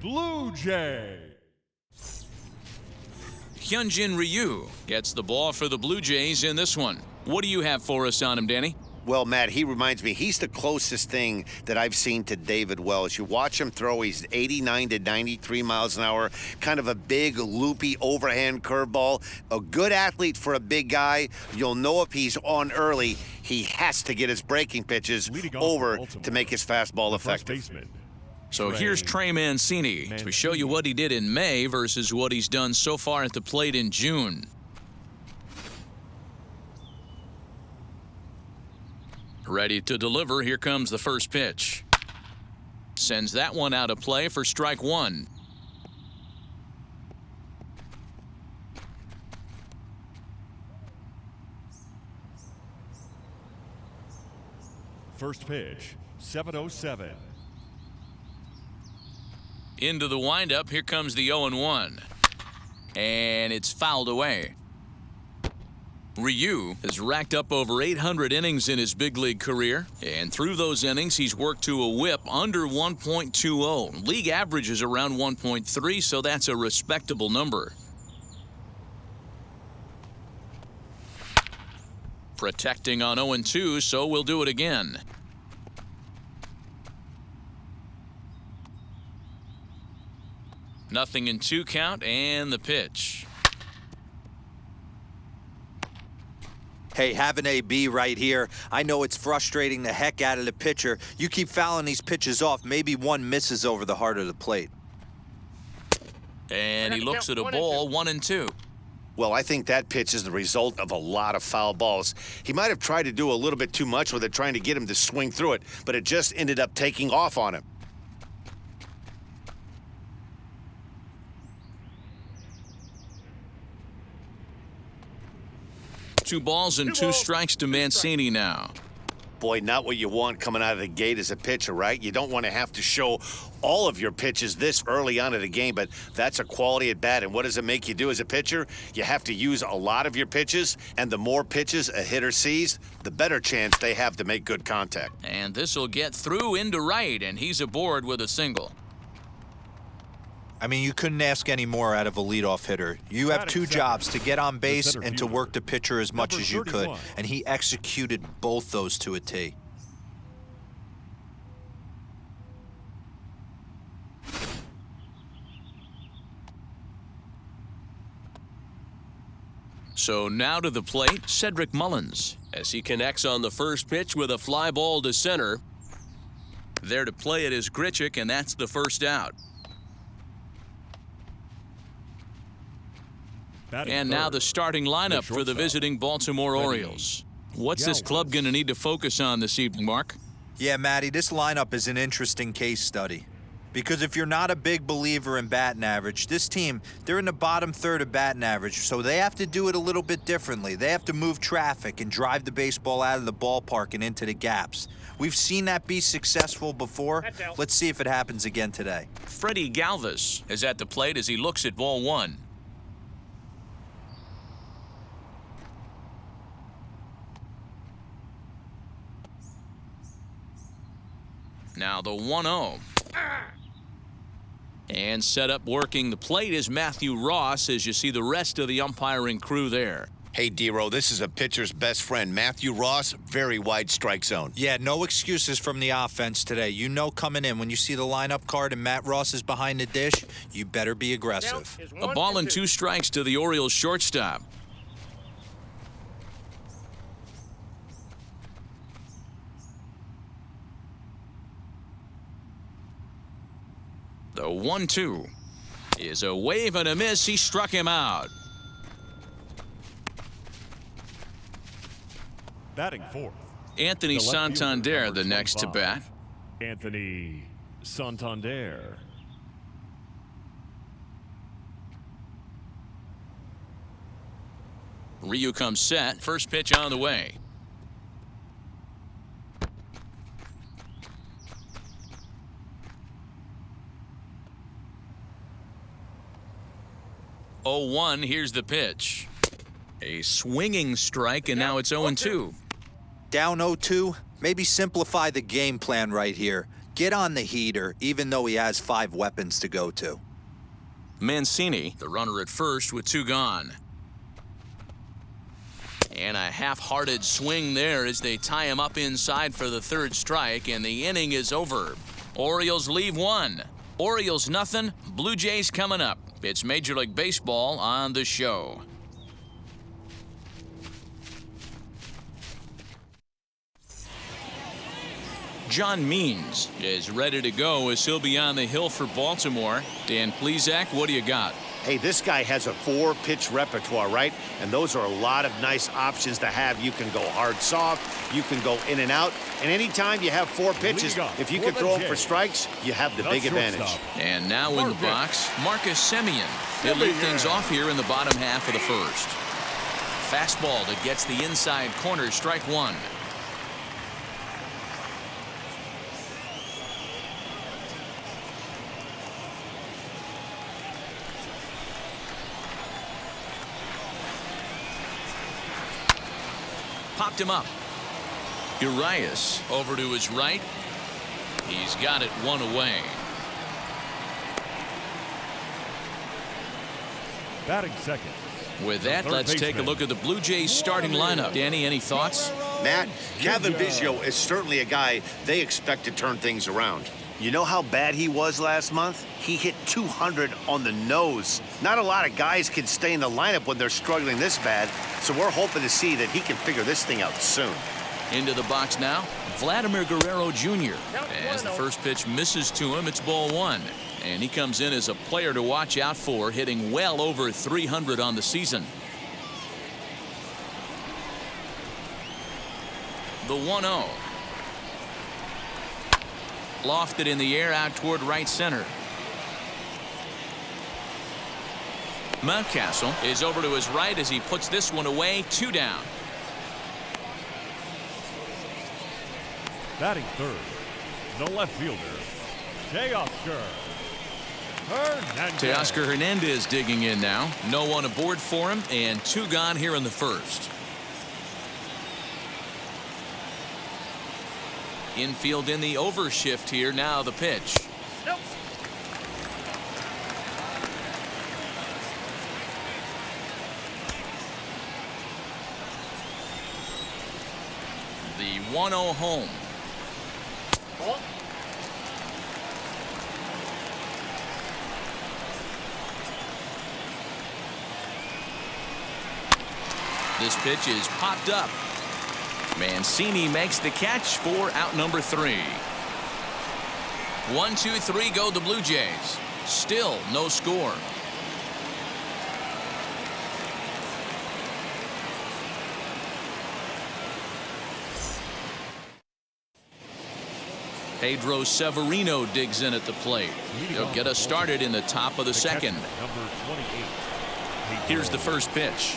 Blue Jay. Hyunjin Ryu gets the ball for the Blue Jays in this one. What do you have for us on him, Danny? Well, Matt, he reminds me, he's the closest thing that I've seen to David Wells. You watch him throw, he's 89 to 93 miles an hour, kind of a big, loopy, overhand curveball. A good athlete for a big guy. You'll know if he's on early, he has to get his breaking pitches over to make his fastball effective. So here's Trey Mancini to show you what he did in May versus what he's done so far at the plate in June. Ready to deliver. Here comes the first pitch. Sends that one out of play for strike one. First pitch, 7:07. Into the windup. Here comes the 0-1. And it's fouled away. Ryu has racked up over 800 innings in his big league career, and through those innings he's worked to a whip under 1.20. League average is around 1.3, so that's a respectable number. Protecting on 0-2, so we'll do it again. Nothing in 2 count, and the pitch. Hey, have an AB right here. I know it's frustrating the heck out of the pitcher. You keep fouling these pitches off, maybe one misses over the heart of the plate. And he looks at a ball, 1-2. Well, I think that pitch is the result of a lot of foul balls. He might have tried to do a little bit too much with it, trying to get him to swing through it, but it just ended up taking off on him. 2 balls and 2 strikes to Mancini now. Boy, not what you want coming out of the gate as a pitcher, right? You don't want to have to show all of your pitches this early on in the game, but that's a quality at bat. And what does it make you do as a pitcher? You have to use a lot of your pitches, and the more pitches a hitter sees, the better chance they have to make good contact. And this will get through into right, and he's aboard with a single. I mean, you couldn't ask any more out of a leadoff hitter. You have 2 jobs, to get on base and to work the pitcher as much as you could, and he executed both those to a T. So now to the plate, Cedric Mullins, as he connects on the first pitch with a fly ball to center. There to play it is Grichuk, and that's the first out. And now the starting lineup for the visiting Baltimore Orioles. What's this club going to need to focus on this evening, Mark? Yeah, Matty, this lineup is an interesting case study. Because if you're not a big believer in batting average, this team, they're in the bottom third of batting average, so they have to do it a little bit differently. They have to move traffic and drive the baseball out of the ballpark and into the gaps. We've seen that be successful before. Let's see if it happens again today. Freddie Galvis is at the plate as he looks at ball 1. Now the 1-0. And set up working the plate is Matthew Ross, as you see the rest of the umpiring crew there. Hey, D-Row, this is a pitcher's best friend. Matthew Ross, very wide strike zone. Yeah, no excuses from the offense today. You know coming in, when you see the lineup card and Matt Ross is behind the dish, you better be aggressive. A ball and 2 strikes to the Orioles shortstop. The 1-2 is a wave and a miss. He struck him out. Batting fourth, Anthony Santander, the next to bat. Anthony Santander. Ryu comes set. First pitch on the way. Oh, 1, here's the pitch. A swinging strike, and now it's 0-2. Down 0-2, maybe simplify the game plan right here. Get on the heater, even though he has 5 weapons to go to. Mancini, the runner at first with 2 gone. And a half-hearted swing there as they tie him up inside for the 3rd strike, and the inning is over. Orioles leave 1. Orioles nothing, Blue Jays coming up. It's Major League Baseball on the show. John Means is ready to go as he'll be on the hill for Baltimore. Dan Plesac, what do you got? Hey, this guy has a 4-pitch repertoire, right? And those are a lot of nice options to have. You can go hard, soft. You can go in and out. And anytime you have 4 pitches, if you can throw them for strikes, you have the big advantage. And now in the box, Marcus Semien. He'll lead things off here in the bottom half of the 1st. Fastball that gets the inside corner, strike 1. Popped him up. Urias over to his right. He's got it 1 away. Batting second. With that, let's take a look at the Blue Jays starting lineup. Danny, any thoughts? Matt, Kevin Biggio is certainly a guy they expect to turn things around. You know how bad he was last month? He hit 200 on the nose. Not a lot of guys can stay in the lineup when they're struggling this bad, so we're hoping to see that he can figure this thing out soon. Into the box now, Vladimir Guerrero Jr. As the first pitch misses to him, it's ball 1. And he comes in as a player to watch out for, hitting well over 300 on the season. The 1-0. Lofted in the air out toward right center. Mountcastle is over to his right as he puts this one away. 2 down. Batting third, the left fielder, Teoscar Hernandez digging in now. No one aboard for him, and 2 gone here in the 1st. Infield in the overshift here. Now the pitch. Nope. The 1-0 home. This pitch is popped up. Mancini makes the catch for out number 3. 1, 2, 3 go the Blue Jays. Still no score. Pedro Severino digs in at the plate. He'll get us started in the top of the 2nd. Number 28. Here's the first pitch.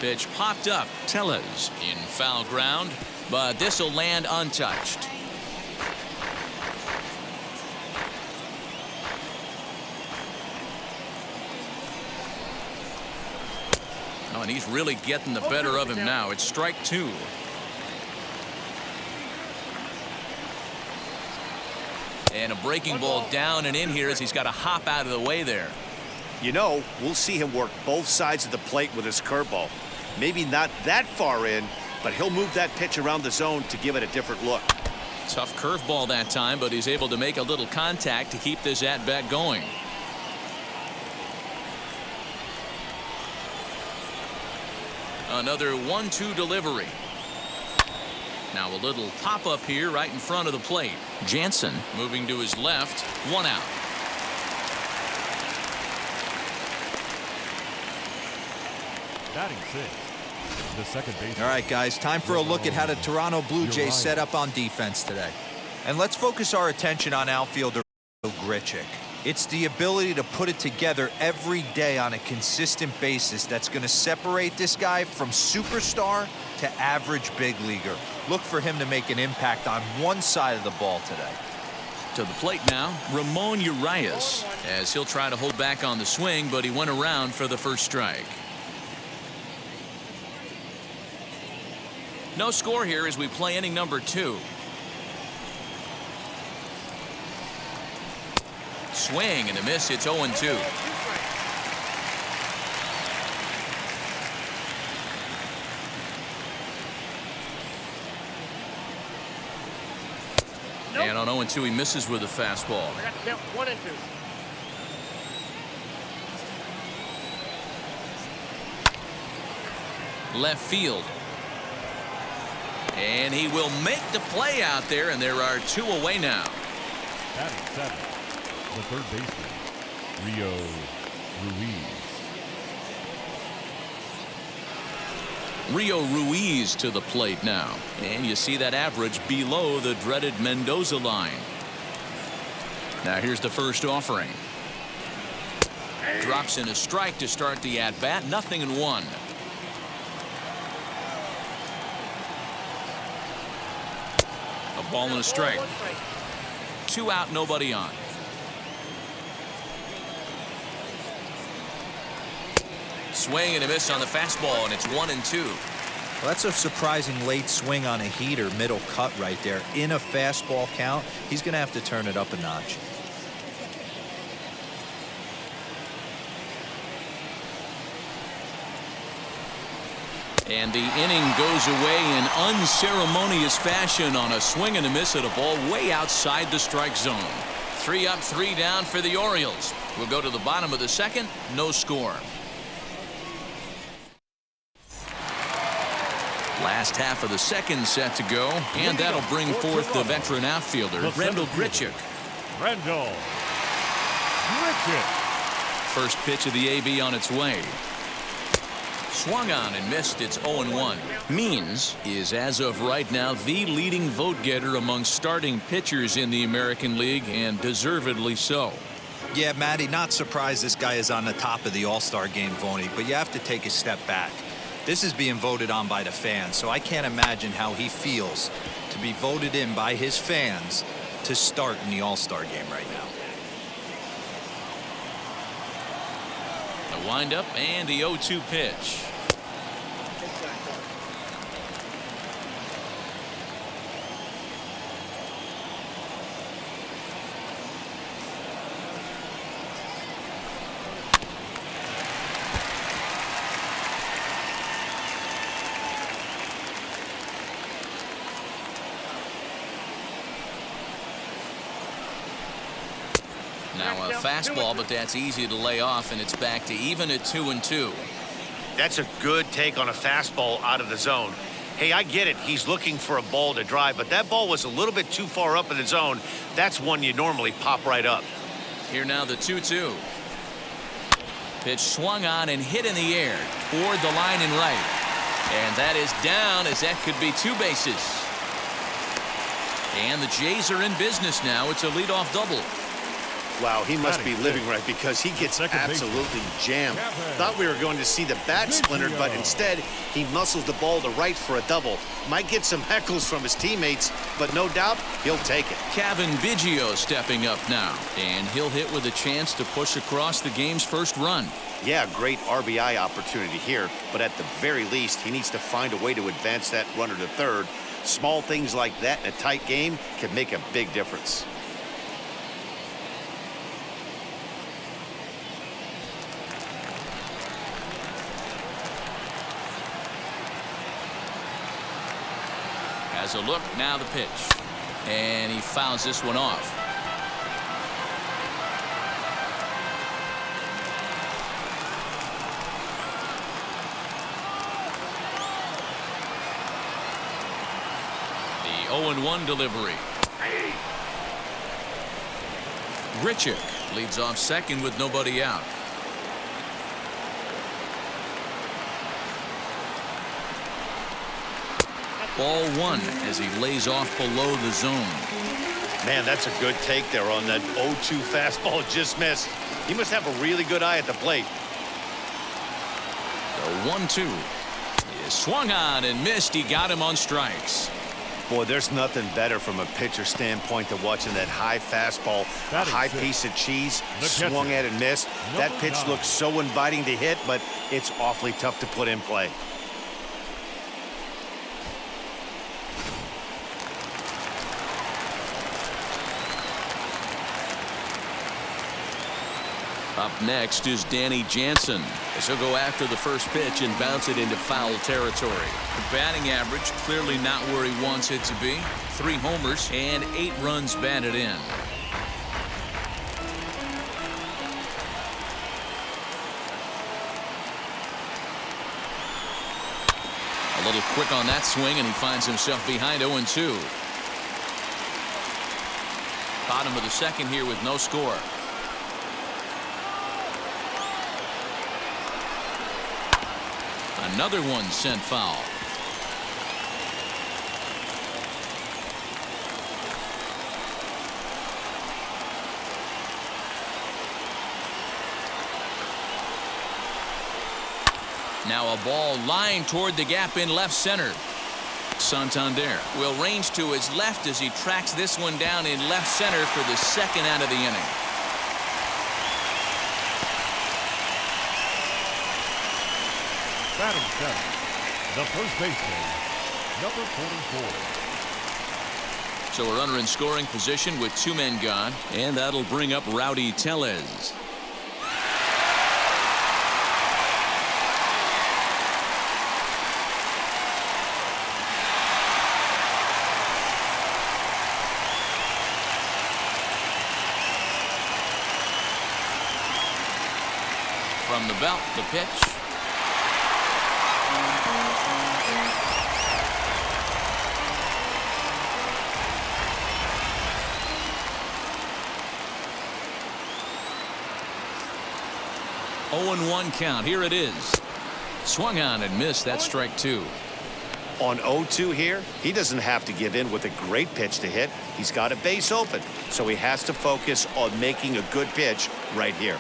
Pitch popped up. Tellez in foul ground, but this will land untouched. Oh, and he's really getting the better of him now. It's strike 2. And a breaking ball down and in here as he's got to hop out of the way there. You know, we'll see him work both sides of the plate with his curveball. Maybe not that far in, but he'll move that pitch around the zone to give it a different look. Tough curveball that time, but he's able to make a little contact to keep this at-bat going. Another 1-2 delivery. Now a little pop-up here right in front of the plate. Jansen moving to his left. 1 out. Batting 6, the second base. All right, guys, time for a look at how the Toronto Blue Jays set up on defense today. And let's focus our attention on outfielder Grichuk. It's the ability to put it together every day on a consistent basis that's going to separate this guy from superstar to average big leaguer. Look for him to make an impact on one side of the ball today. To the plate now, Ramon Urias, as he'll try to hold back on the swing, but he went around for the first strike. No score here as we play inning number 2. Swing and a miss. It's 0-2. And on 0-2, he misses with a fastball. I got to count 1 and 2. Left field. And he will make the play out there, and there are 2 away now. Batting 7, the third baseman, Rio Ruiz. Rio Ruiz to the plate now. And you see that average below the dreaded Mendoza line. Now here's the first offering. Drops in a strike to start the at-bat. 0-1. A ball and a strike. 2 out, nobody on. Swing and a miss on the fastball, and it's 1-2. Well, that's a surprising late swing on a heater, middle cut right there. In a fastball count, he's going to have to turn it up a notch. And the inning goes away in unceremonious fashion on a swing and a miss at a ball way outside the strike zone. 3 up, 3 down for the Orioles. We'll go to the bottom of the second. No score. Last half of the second set to go, and that'll bring forth the veteran outfielder, Randall Grichuk. Randall Grichuk. First pitch of the AB on its way. Swung on and missed. It's 0-1. Means is, as of right now, the leading vote getter among starting pitchers in the American League, and deservedly so. Yeah, Matty, not surprised this guy is on the top of the All-Star game voting, but you have to take a step back. This is being voted on by the fans, so I can't imagine how he feels to be voted in by his fans to start in the All-Star game right now. The windup and the 0-2 pitch. Now a fastball, but that's easy to lay off, and it's back to even at 2-2. That's a good take on a fastball out of the zone. Hey, I get it. He's looking for a ball to drive, but that ball was a little bit too far up in the zone. That's one you normally pop right up. Here now the 2-2. Pitch swung on and hit in the air toward the line and right. And that is down, as that could be 2 bases. And the Jays are in business now. It's a leadoff double. Wow, he must be living right, because he gets absolutely jammed. Thought we were going to see the bat splintered, but instead he muscles the ball to right for a double. Might get some heckles from his teammates, but no doubt he'll take it. Kevin Biggio stepping up now, and he'll hit with a chance to push across the game's first run. Yeah, great RBI opportunity here, but at the very least he needs to find a way to advance that runner to third. Small things like that in a tight game can make a big difference. Has a look, now the pitch. And he fouls this one off. The 0-1 delivery. Grichuk leads off second with nobody out. Ball 1 as he lays off below the zone. Man, that's a good take there on that 0-2 fastball just missed. He must have a really good eye at the plate. The 1-2 is swung on and missed. He got him on strikes. Boy, there's nothing better from a pitcher standpoint than watching that high fastball, a high piece of cheese, swung at and missed. That pitch looks so inviting to hit, but it's awfully tough to put in play. Up next is Danny Jansen, as he'll go after the first pitch and bounce it into foul territory. The batting average clearly not where he wants it to be. 3 homers and 8 runs batted in. A little quick on that swing, and he finds himself behind 0-2. Bottom of the second here with no score. Another one sent foul. Now a ball lined toward the gap in left center. Santander will range to his left as he tracks this one down in left center for the second out of the inning. Batting 7th, the first baseman, number 44. So a runner in scoring position with 2 men gone, and that'll bring up Rowdy Tellez. From the belt, the pitch. Oh, 1 count. Here it is. Swung on and missed. That's strike 2. On 0-2 here, he doesn't have to give in with a great pitch to hit. He's got a base open, so he has to focus on making a good pitch right here.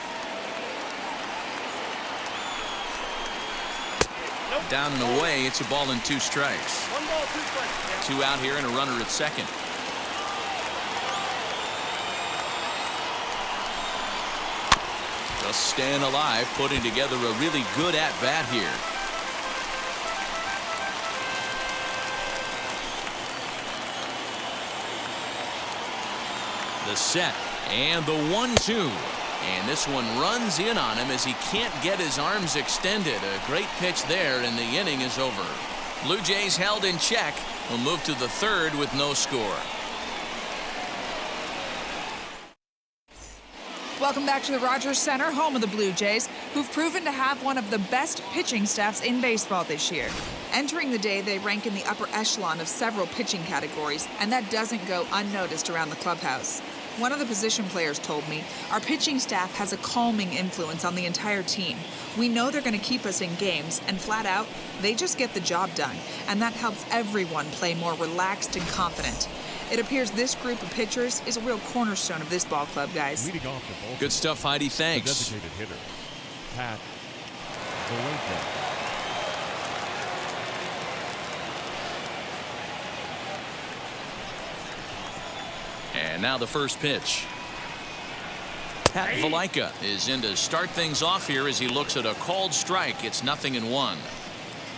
Down and away. It's a ball and 2 strikes. 1 ball, 2 strikes. 2 out here and a runner at second. Just staying alive, putting together a really good at-bat here. The set and the 1-2. And this one runs in on him as he can't get his arms extended. A great pitch there, and the inning is over. Blue Jays held in check. Will move to the 3rd with no score. Welcome back to the Rogers Center, home of the Blue Jays, who've proven to have one of the best pitching staffs in baseball this year. Entering the day, they rank in the upper echelon of several pitching categories, and that doesn't go unnoticed around the clubhouse. One of the position players told me, our pitching staff has a calming influence on the entire team. We know they're going to keep us in games, and flat out, they just get the job done, and that helps everyone play more relaxed and confident. It appears this group of pitchers is a real cornerstone of this ball club, guys. Leading off the ball. Good stuff, Heidi. Thanks. The designated hitter, Pat Valenta. And now the first pitch. Pat Valenta is in to start things off here as he looks at a called strike. It's 0-1.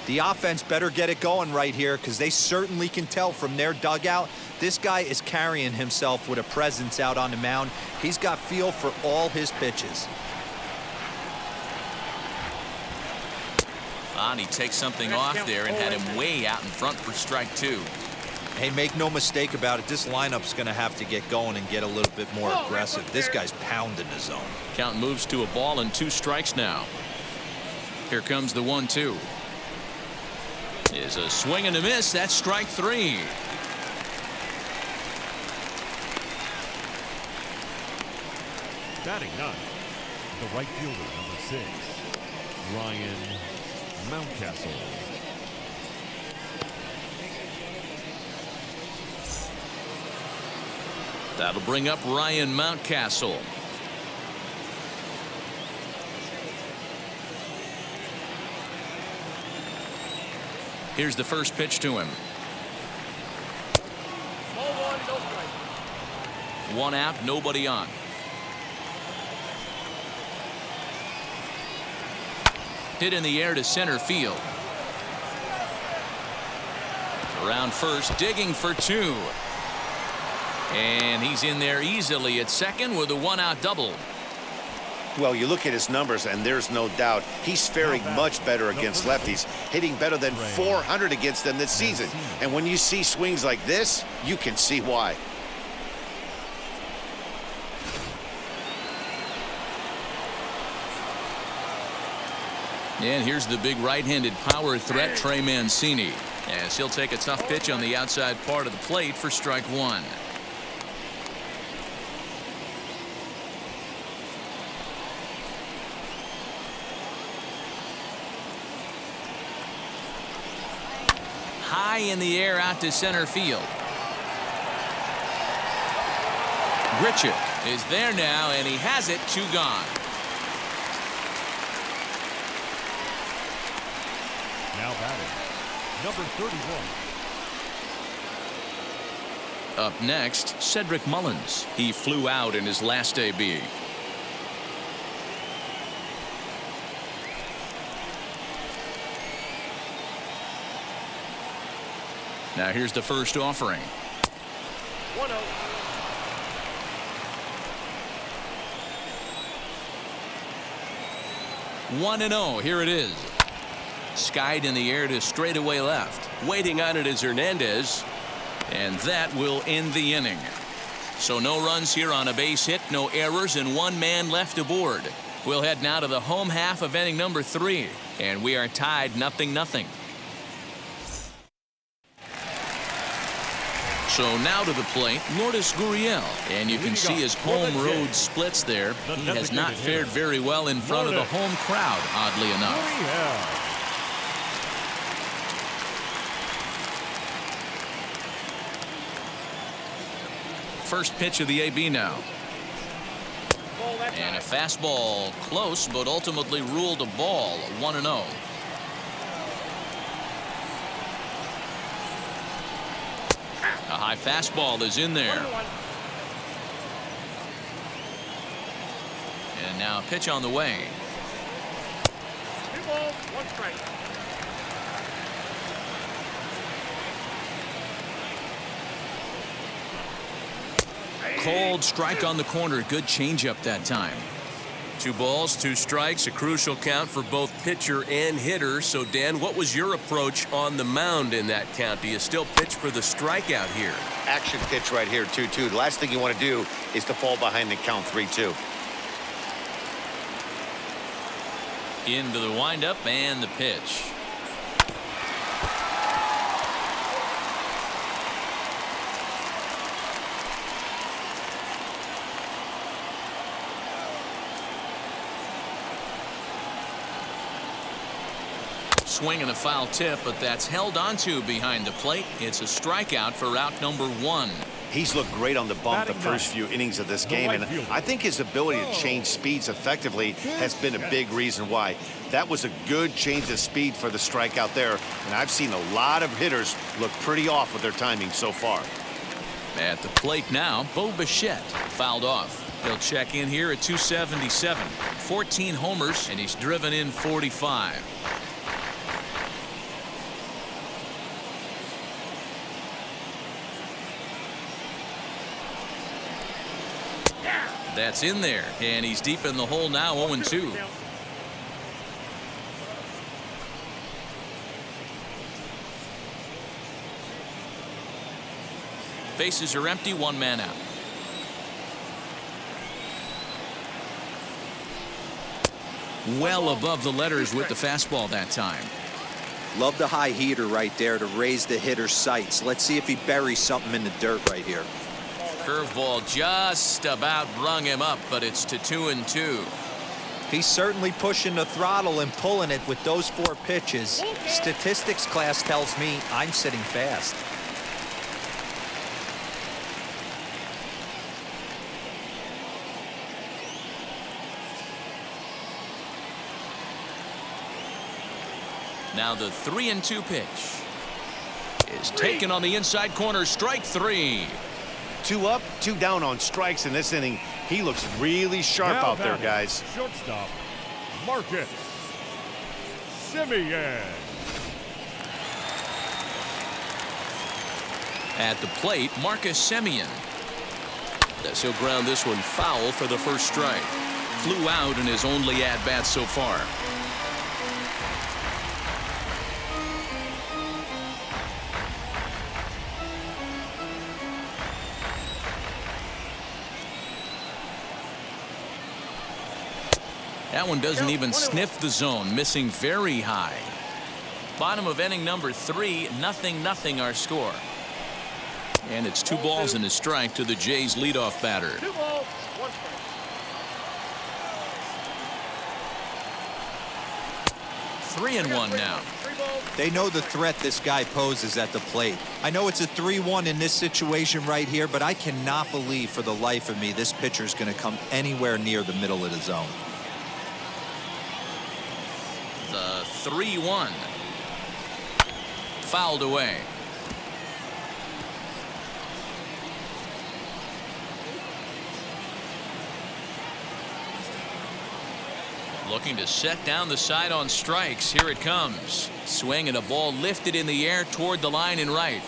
The offense better get it going right here, because they certainly can tell from their dugout this guy is carrying himself with a presence out on the mound. He's got feel for all his pitches. And he takes something off there and had him way out in front for strike 2. Hey, make no mistake about it, this lineup's going to have to get going and get a little bit more aggressive. This guy's pounding the zone. Count moves to a ball and 2 strikes now. Here comes the 1-2. Is a swing and a miss. That's strike 3. Batting 9, the right fielder, number 6, Ryan Mountcastle. That'll bring up Ryan Mountcastle. Here's the first pitch to him. Ball 1, no strike. 1 out, nobody on. Hit in the air to center field. Around first, digging for 2. And he's in there easily at second with a 1-out double. Well, you look at his numbers, and there's no doubt he's faring much better against lefties, hitting better than 400 against them this season. And when you see swings like this, you can see why. And here's the big right-handed power threat, Trey Mancini, as he'll take a tough pitch on the outside part of the plate for strike one. High in the air out to center field. Grichuk is there now, and he has it. 2 gone. Now batting, number 31. Up next, Cedric Mullins. He flew out in his last AB. Now here's the first offering. 1-0. 1-0. Here it is. Skied in the air to straightaway left. Waiting on it is Hernandez. And that will end the inning. So no runs here on a base hit, no errors, and 1 man left aboard. We'll head now to the home half of inning number 3. And we are tied 0-0. So now to the plate, Lourdes Gurriel. And you can see his home road splits there. He has not fared very well in front of the home crowd, oddly enough. First pitch of the AB now. And a fastball close, but ultimately ruled a ball. 1-0. A high fastball is in there. And now a pitch on the way. 2 balls, 1 strike. Cold strike on the corner. Good changeup that time. 2 balls, 2 strikes, a crucial count for both pitcher and hitter. So, Dan, what was your approach on the mound in that count? Do you still pitch for the strikeout here? Action pitch right here, 2-2. The last thing you want to do is to fall behind and count 3-2. Into the windup and the pitch. Swing and a foul tip, but that's held onto behind the plate. It's a strikeout for out number 1. He's looked great on the bump the first few innings of this game, and I think his ability to change speeds effectively has been a big reason why. That was a good change of speed for the strikeout there, and I've seen a lot of hitters look pretty off with their timing so far. At the plate now, Bo Bichette fouled off. He'll check in here at 277. 14 homers, and he's driven in 45. That's in there, and he's deep in the hole now, 0-2. Bases are empty, 1 man out. Well above the letters with the fastball that time. Love the high heater right there to raise the hitter's sights. Let's see if he buries something in the dirt right here. Curveball just about rung him up, but it's to 2-2. He's certainly pushing the throttle and pulling it with those 4 pitches. Statistics class tells me I'm sitting fast. Now the 3-2 pitch is taken on the inside corner. Strike 3. 2 up, 2 down on strikes in this inning. He looks really sharp out there, guys. Shortstop, Marcus Semien. At the plate, Marcus Semien. He'll ground this one foul for the first strike. flew out in his only at-bat so far. That one doesn't even sniff the zone, missing very high. Bottom of inning number 3, 0-0 our score. And it's 2 balls and a strike to the Jays leadoff batter. 2 balls, 1 strike. 3-1 now. They know the threat this guy poses at the plate. I know it's a 3-1 in this situation right here, but I cannot believe for the life of me this pitcher's going to come anywhere near the middle of the zone. The 3-1. Fouled away. Looking to set down the side on strikes. Here it comes. Swing and a ball lifted in the air toward the line and right.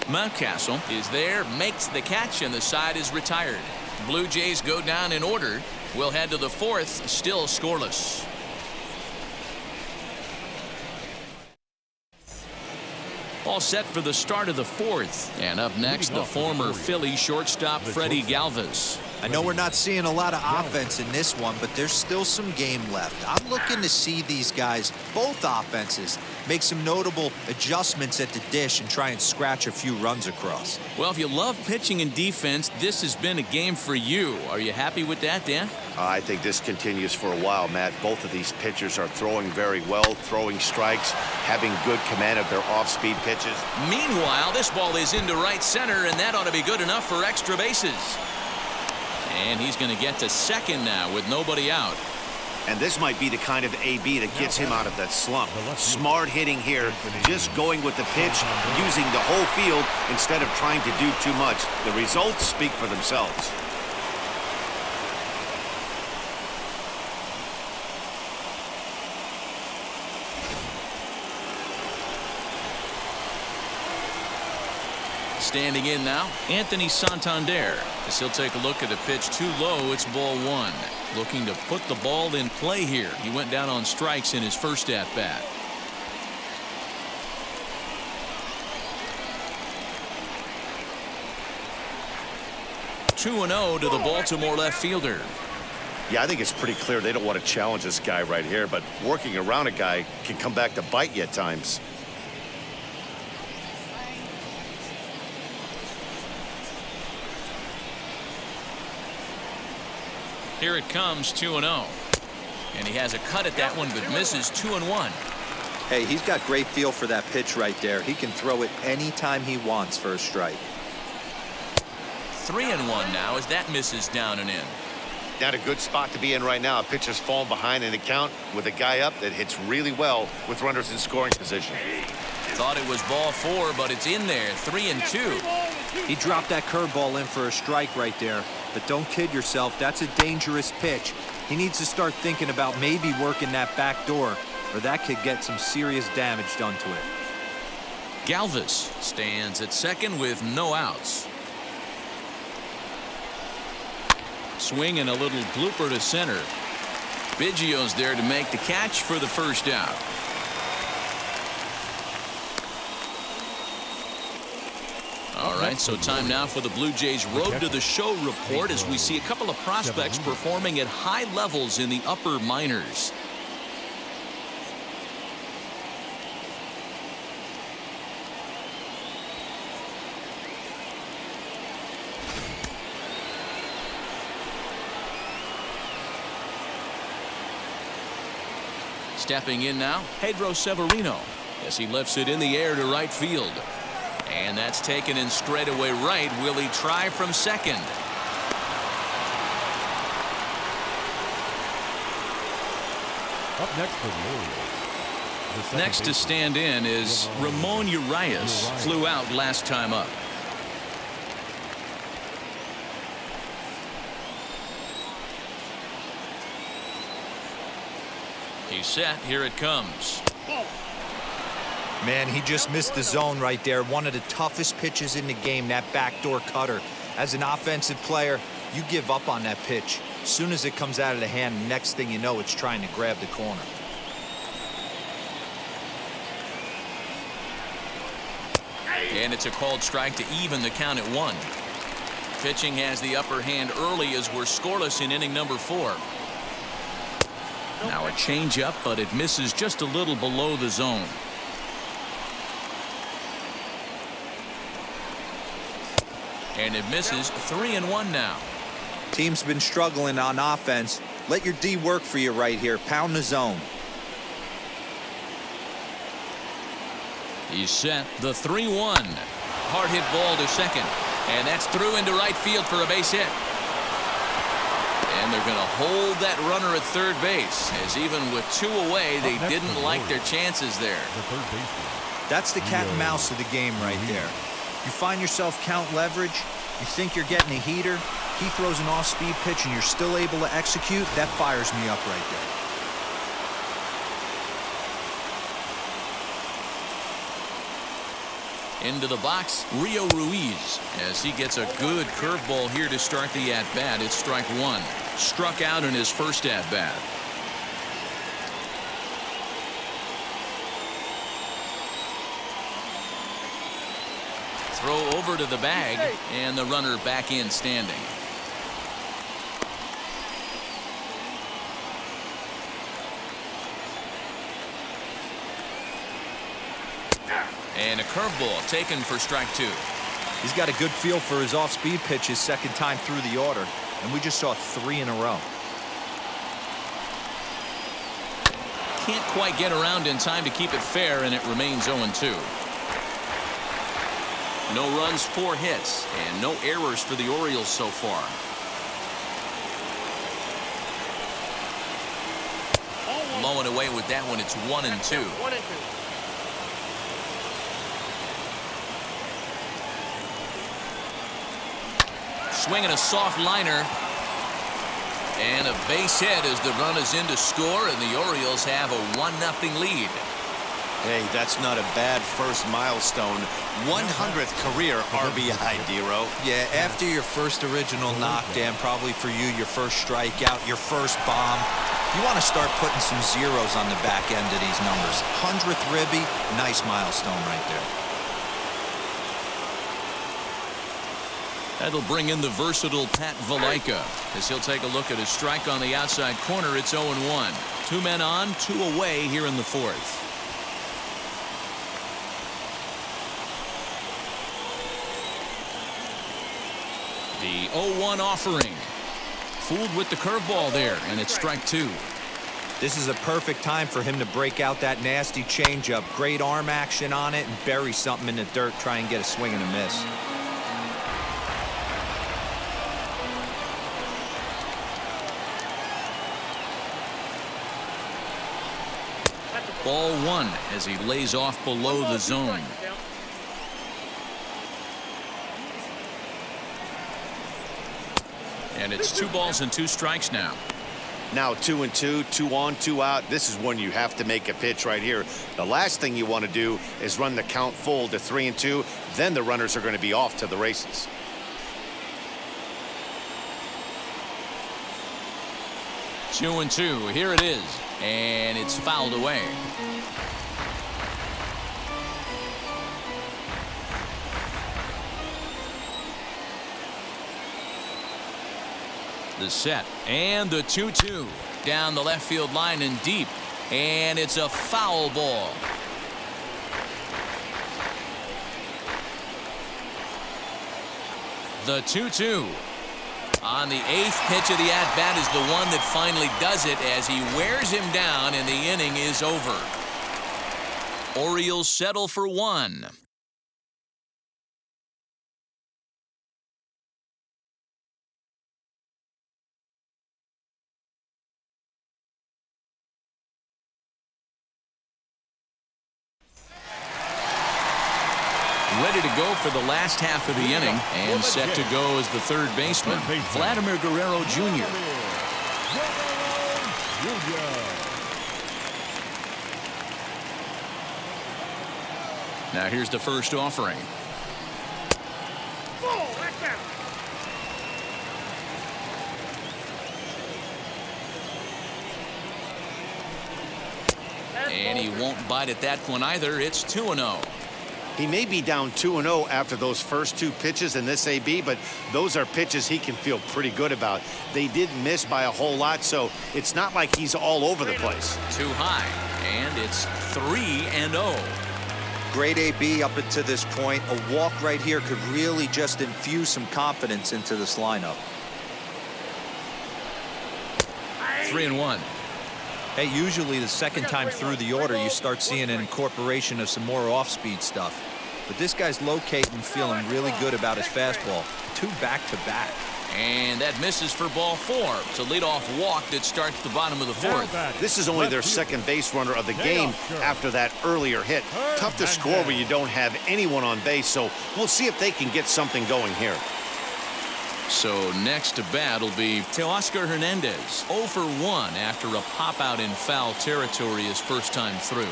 Mountcastle is there, makes the catch, and the side is retired. Blue Jays go down in order. We'll head to the 4th, still scoreless. All set for the start of the 4th. And up next, the former Philly shortstop Freddie Galvis. I know we're not seeing a lot of offense in this one, but there's still some game left. I'm looking to see these guys, both offenses, make some notable adjustments at the dish and try and scratch a few runs across. Well, if you love pitching and defense, this has been a game for you. Are you happy with that, Dan? I think this continues for a while, Matt. Both of these pitchers are throwing very well, throwing strikes, having good command of their off-speed pitches. Meanwhile, this ball is into right center, and that ought to be good enough for extra bases. And he's going to get to second now with nobody out. And this might be the kind of AB that gets him out of that slump. Smart hitting here, just going with the pitch, using the whole field instead of trying to do too much. The results speak for themselves. Standing in now, Anthony Santander. As he'll take a look at a pitch too low, it's ball 1. Looking to put the ball in play here. He went down on strikes in his first at-bat. (2-0) to the Baltimore left fielder. Yeah, I think it's pretty clear they don't want to challenge this guy right here, but working around a guy can come back to bite you at times. Here it comes, 2-0. And he has a cut at that one, but misses. 2-1. Hey, he's got great feel for that pitch right there. He can throw it anytime he wants for a strike. 3-1 now as that misses down and in. Not a good spot to be in right now. A pitcher's falling behind in the count with a guy up that hits really well with runners in scoring position. Thought it was ball 4, but it's in there. 3-2. He dropped that curveball in for a strike right there. But don't kid yourself, that's a dangerous pitch. He needs to start thinking about maybe working that back door, or that could get some serious damage done to it. Galvis stands at second with no outs. Swing and a little blooper to center. Biggio's there to make the catch for the first out. All right, so time now for the Blue Jays Road to the Show report as we see a couple of prospects performing at high levels in the upper minors. Stepping in now, Pedro Severino as he lifts it in the air to right field. And that's taken in straightaway right. Will he try from second? Up next for the Orioles. Next to stand in is Ramon Urias. Flew out last time up. He's set. Here it comes. Man, he just missed the zone right there. One of the toughest pitches in the game, that backdoor cutter. As an offensive player, you give up on that pitch. As soon as it comes out of the hand, next thing you know, it's trying to grab the corner. And it's a called strike to even the count at 1. Pitching has the upper hand early as we're scoreless in inning number 4. Now a changeup, but it misses just a little below the zone. And it misses. 3-1 now. Team's been struggling on offense. Let your D work for you right here. Pound the zone. He's set. The 3-1. Hard hit ball to second. And that's through into right field for a base hit. And they're going to hold that runner at third base, as even with 2 away, they didn't like their chances there. That's the cat and mouse of the game right there. You find yourself count leverage, you think you're getting a heater, he throws an off-speed pitch and you're still able to execute, that fires me up right there. Into the box, Rio Ruiz, as he gets a good curveball here to start the at-bat. It's strike 1. Struck out in his first at-bat. Throw over to the bag, and the runner back in standing. And a curveball taken for strike 2. He's got a good feel for his off-speed pitches second time through the order, and we just saw 3 in a row. Can't quite get around in time to keep it fair, and it remains 0-2. No runs, 4 hits, and no errors for the Orioles so far. Low and away with that one. It's 1-2. 1-2. Swinging a soft liner. And a base hit as the run is in to score, and the Orioles have a 1-0 lead. Hey, that's not a bad first milestone. 100th career RBI, Dero. Yeah, after your first original knockdown, probably for you, your first strikeout, your first bomb, you want to start putting some zeros on the back end of these numbers. 100th ribby, nice milestone right there. That'll bring in the versatile Pat Valaika as he'll take a look at his strike on the outside corner. It's 0-1. 2 men on, 2 away here in the 4th. The 0-1 offering. Fooled with the curveball there, and it's strike 2. This is a perfect time for him to break out that nasty changeup. Great arm action on it and bury something in the dirt. Try and get a swing and a miss. Ball 1 as he lays off below the zone. And it's 2 balls and 2 strikes now. Now 2-2, 2 on, 2 out. This is when you have to make a pitch right here. The last thing you want to do is run the count full to 3-2. Then the runners are going to be off to the races. Two and 2. Here it is. And it's fouled away. The set and the 2-2 down the left field line and deep, and it's a foul ball. The 2-2 on the 8th pitch of the at-bat is the one that finally does it as he wears him down, and the inning is over. Orioles settle for 1. Ready to go for the last half of the inning, and set to go as the third baseman, Vladimir Guerrero Jr. Now here's the first offering. And he won't bite at that one either. It's 2-0. He may be down 2-0 after those first two pitches in this AB, but those are pitches he can feel pretty good about. They did miss by a whole lot, so it's not like he's all over the place. Too high, and it's 3-0. Great AB up until this point. A walk right here could really just infuse some confidence into this lineup. 3-1. Hey, usually the second time through the order, you start seeing an incorporation of some more off-speed stuff. But this guy's locating, feeling really good about his fastball. 2 back-to-back. And that misses for ball 4. It's a leadoff walk that starts the bottom of the 4th. This is only their second base runner of the game after that earlier hit. Tough to score when you don't have anyone on base, so we'll see if they can get something going here. So next to bat will be Teoscar Hernandez, 0 for 1 after a pop out in foul territory his first time through.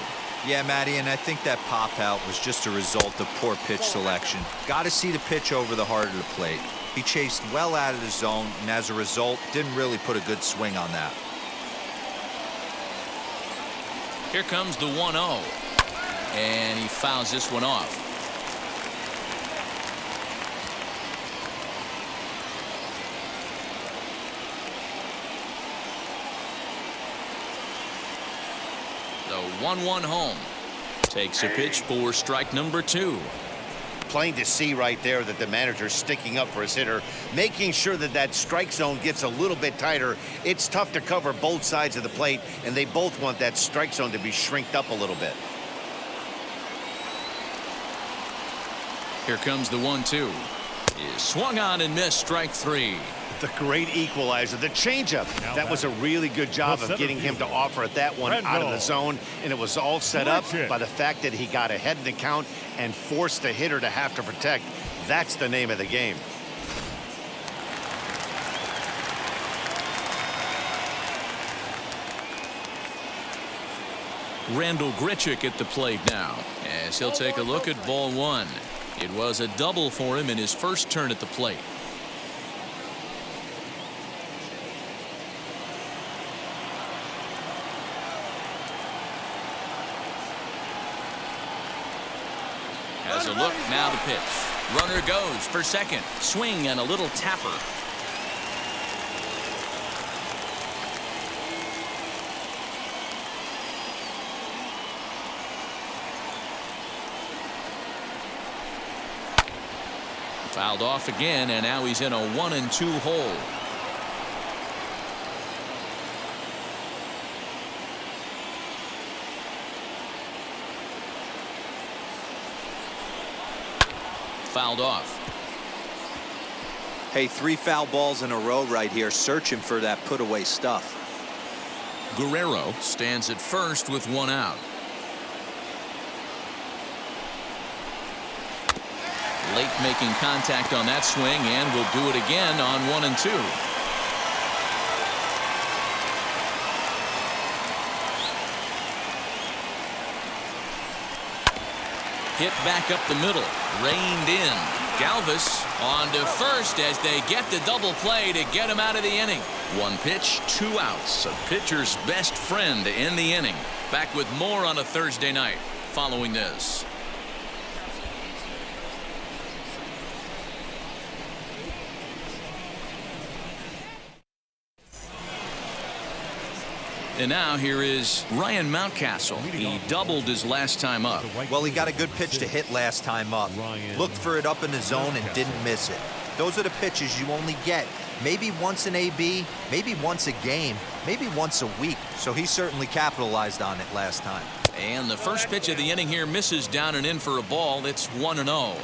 Yeah, Matty, and I think that pop out was just a result of poor pitch selection. Got to see the pitch over the heart of the plate. He chased well out of the zone, and as a result, didn't really put a good swing on that. Here comes the 1-0, and he fouls this one off. The 1-1 home. Takes a pitch for strike number 2. Plain to see right there that the manager's sticking up for his hitter, making sure that that strike zone gets a little bit tighter. It's tough to cover both sides of the plate, and they both want that strike zone to be shrinked up a little bit. Here comes the 1-2. Is swung on and missed, strike 3. The great equalizer, the changeup. That was a really good job of getting him to offer at that one out of the zone, and it was all set up by the fact that he got ahead in the count and forced the hitter to have to protect. That's the name of the game. Randall Grichuk at the plate now, as he'll take a look at ball 1. It was a double for him in his first turn at the plate. Has a look, now the pitch. Runner goes for second. Swing and a little tapper. Fouled off again, and now he's in a 1-2 hole. Fouled off. Hey, 3 foul balls in a row right here, searching for that put-away stuff. Guerrero stands at first with 1 out. Late making contact on that swing, and will do it again on 1-2. Hit back up the middle, reined in. Galvis on to first as they get the double play to get him out of the inning. 1 pitch, 2 outs. A pitcher's best friend in the inning. Back with more on a Thursday night following this. And now here is Ryan Mountcastle. He doubled his last time up. Well, he got a good pitch to hit last time up. Looked for it up in the zone and didn't miss it. Those are the pitches you only get maybe once an AB, maybe once a game, maybe once a week. So he certainly capitalized on it last time. And the first pitch of the inning here misses down and in for a ball. It's 1-0.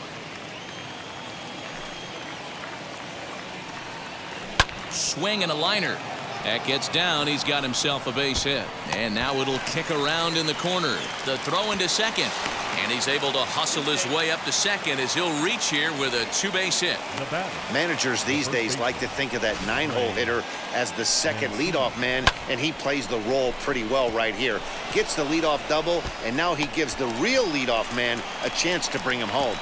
Swing and a liner. That gets down. He's got himself a base hit. And now it'll kick around in the corner. The throw into second. And he's able to hustle his way up to second as he'll reach here with a 2-base hit. Managers these days like to think of that 9-hole hitter as the second leadoff man, and he plays the role pretty well right here. Gets the leadoff double, and now he gives the real leadoff man a chance to bring him home.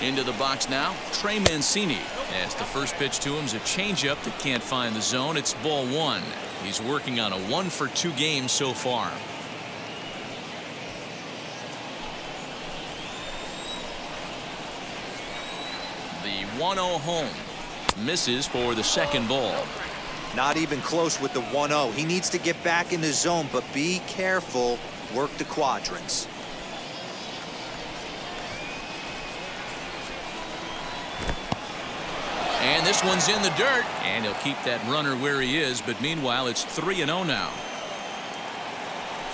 Into the box now, Trey Mancini. As the first pitch to him is a changeup that can't find the zone. It's ball one. He's working on a 1-for-2 game so far. The 1-0 home. Misses for the second ball. Not even close with the 1-0. He needs to get back in the zone, but be careful. Work the quadrants. And this one's in the dirt, and he'll keep that runner where he is, but meanwhile it's 3-0 now.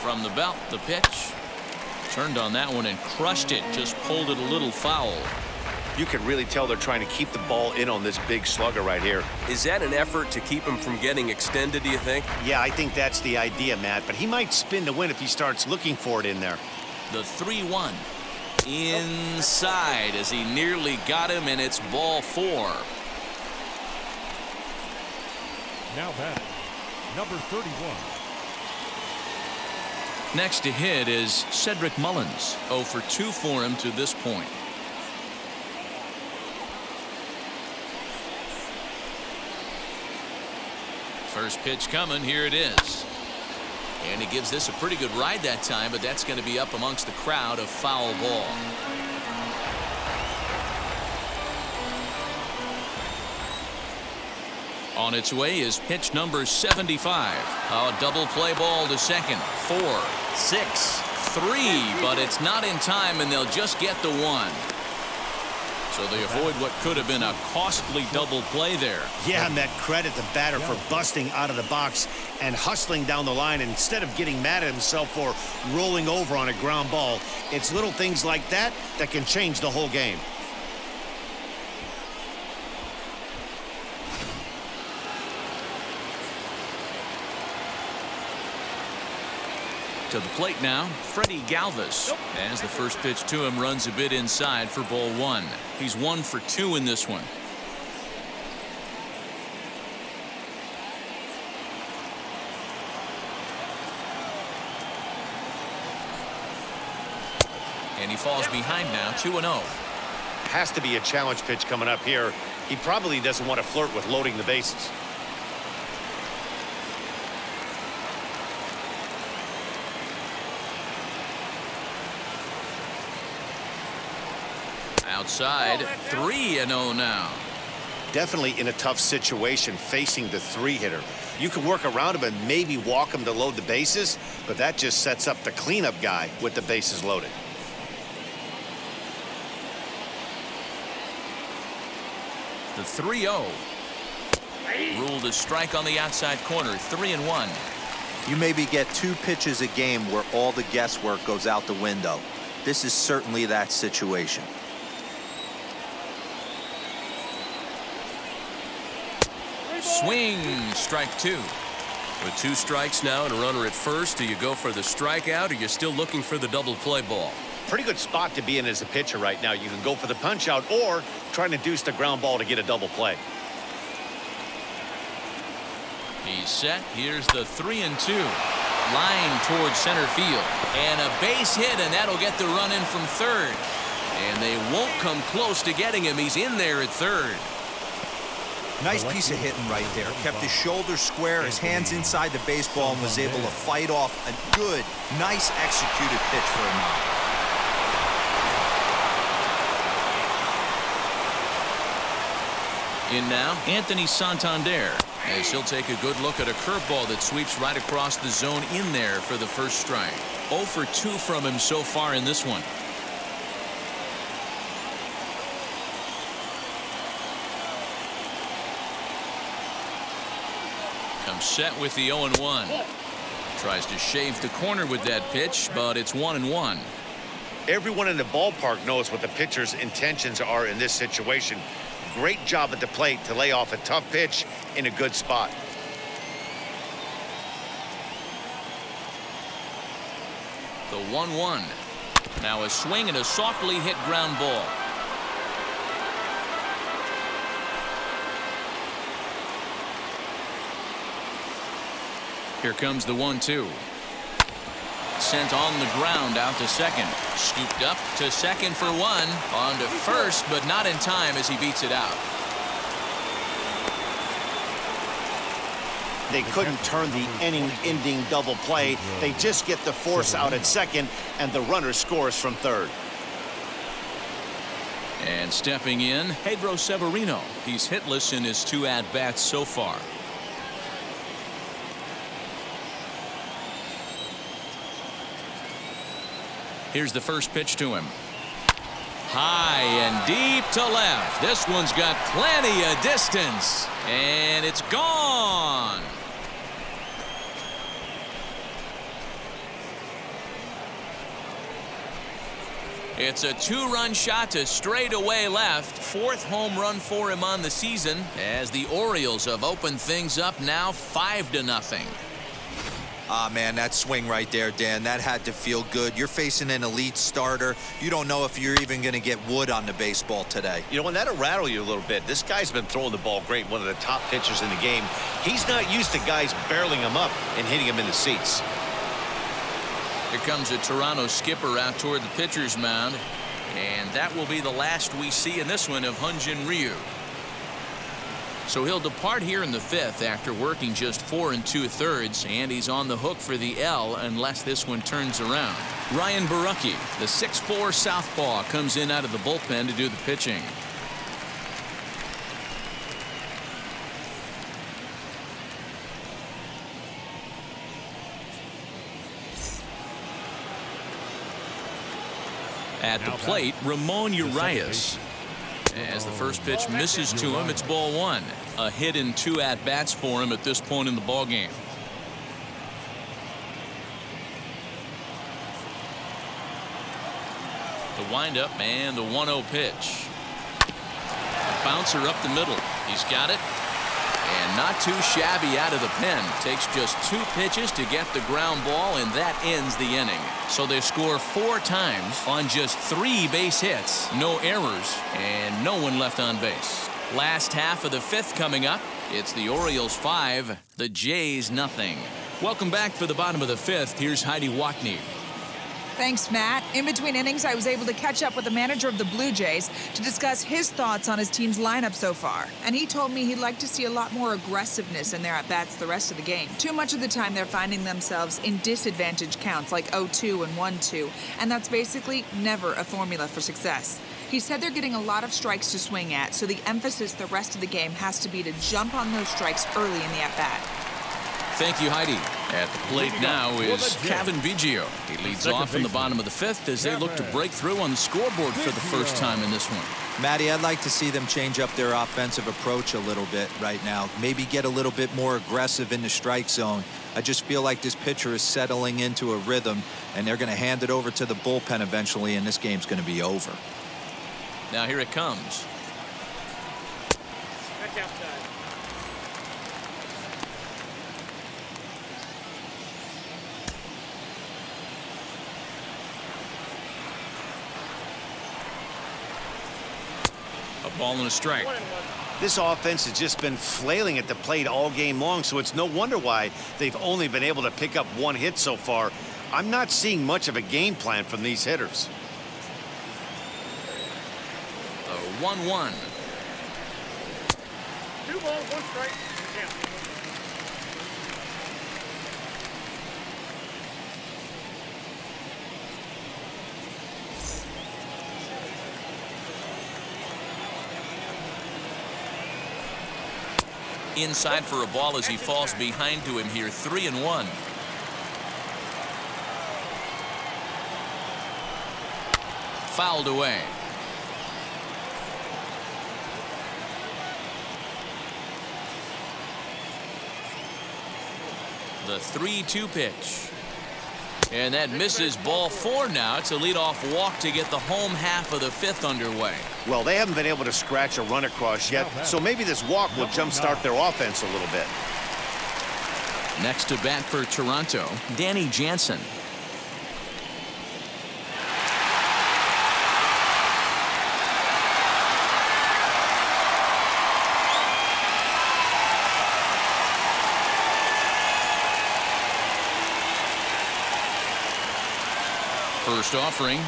From the belt, the pitch. Turned on that one and crushed it, just pulled it a little foul. You can really tell they're trying to keep the ball in on this big slugger right here. Is that an effort to keep him from getting extended, do you think? Yeah, I think that's the idea, Matt, but he might spin to win if he starts looking for it in there. The 3-1 inside as he nearly got him, and it's ball four. Now batting, number 31. Next to hit is Cedric Mullins. 0 for 2 for him to this point. First pitch coming. Here it is. And he gives this a pretty good ride that time, but that's going to be up amongst the crowd. A foul ball. On its way is pitch number 75. A double play ball to second. 4, 6, 3, but it's not in time, and they'll just get the one. So they avoid what could have been a costly double play there. Yeah, Matt, credit the batter for busting out of the box and hustling down the line instead of getting mad at himself for rolling over on a ground ball. It's little things like that that can change the whole game. To the plate now, Freddie Galvis. As the first pitch to him runs a bit inside for ball one. He's 1 for 2 in this one. And he falls behind now, 2-0. Has to be a challenge pitch coming up here. He probably doesn't want to flirt with loading the bases. Outside, 3-0 now. Definitely in a tough situation facing the 3-hitter. You can work around him and maybe walk him to load the bases, but that just sets up the cleanup guy with the bases loaded. The 3-0. Ruled a strike on the outside corner. 3-1. You maybe get 2 pitches a game where all the guesswork goes out the window. This is certainly that situation. Swing, strike 2. With 2 strikes now and a runner at first, do you go for the strikeout or you're still looking for the double play ball? Pretty good spot to be in as a pitcher right now. You can go for the punch out or try to deuce the ground ball to get a double play. He's set. Here's the 3-2. Line towards center field. And a base hit, and that'll get the run in from third. And they won't come close to getting him. He's in there at third. Nice piece of hitting right there. Kept his shoulders square, his hands inside the baseball, and was able to fight off a good, nice executed pitch for a knock. In now, Anthony Santander, as he'll take a good look at a curveball that sweeps right across the zone in there for the first strike. 0 for 2 from him so far in this one. Comes set with the 0-1. Tries to shave the corner with that pitch, but it's 1-1. Everyone in the ballpark knows what the pitcher's intentions are in this situation. Great job at the plate to lay off a tough pitch in a good spot. The 1-1. Now a swing and a softly hit ground ball. Here comes the 1-2. Sent on the ground out to second. Scooped up to second for one. On to first, but not in time as he beats it out. They couldn't turn the inning-ending double play. They just get the force out at second, and the runner scores from third. And stepping in, Pedro Severino. He's hitless in his 2 at-bats so far. Here's the first pitch to him. High and deep to left. This one's got plenty of distance. And it's gone. It's a 2-run shot to straightaway left. 4th home run for him on the season as the Orioles have opened things up now 5-0. Ah, man, that swing right there, Dan, that had to feel good. You're facing an elite starter. You don't know if you're even going to get wood on the baseball today. You know, and that'll rattle you a little bit. This guy's been throwing the ball great, one of the top pitchers in the game. He's not used to guys barreling him up and hitting him in the seats. Here comes a Toronto skipper out toward the pitcher's mound. And that will be the last we see in this one of Hyun-Jin Ryu. So he'll depart here in the 5th after working just 4 2/3, and he's on the hook for the L unless this one turns around. Ryan Borucki, the 6'4" southpaw, comes in out of the bullpen to do the pitching. At the plate, Ramon Urias. As the first pitch misses to him, it's ball 1. A hit in 2 at-bats for him at this point in the ballgame. The windup and the 1-0 pitch. A bouncer up the middle. He's got it. And not too shabby out of the pen. Takes just 2 pitches to get the ground ball, and that ends the inning. So they score 4 times on just 3 base hits, no errors, and no one left on base. Last half of the 5th coming up. It's the Orioles 5, the Jays nothing. Welcome back for the bottom of the 5th. Here's Heidi Watney. Thanks, Matt. In between innings, I was able to catch up with the manager of the Blue Jays to discuss his thoughts on his team's lineup so far. And he told me he'd like to see a lot more aggressiveness in their at-bats the rest of the game. Too much of the time, they're finding themselves in disadvantage counts like 0-2 and 1-2, and that's basically never a formula for success. He said they're getting a lot of strikes to swing at, so the emphasis the rest of the game has to be to jump on those strikes early in the at-bat. Thank you, Heidi. At the plate now is Kevin Biggio. He leads off in the bottom of the 5th as they look to break through on the scoreboard for the first time in this one. Matty, I'd like to see them change up their offensive approach a little bit right now. Maybe get a little bit more aggressive in the strike zone. I just feel like this pitcher is settling into a rhythm, and they're going to hand it over to the bullpen eventually, and this game's going to be over. Now here it comes. Back outside. A ball and a strike. 1-1. This offense has just been flailing at the plate all game long, so it's no wonder why they've only been able to pick up 1 hit so far. I'm not seeing much of a game plan from these hitters. The 1-1. 2 balls, 1 strike. Count. Inside for a ball as he falls behind to him here. 3-1. Fouled away. The 3-2 pitch. And that misses ball 4 now. It's a leadoff walk to get the home half of the 5th underway. Well, they haven't been able to scratch a run across yet, so maybe this walk will jumpstart their offense a little bit. Next to bat for Toronto, Danny Jansen. First offering,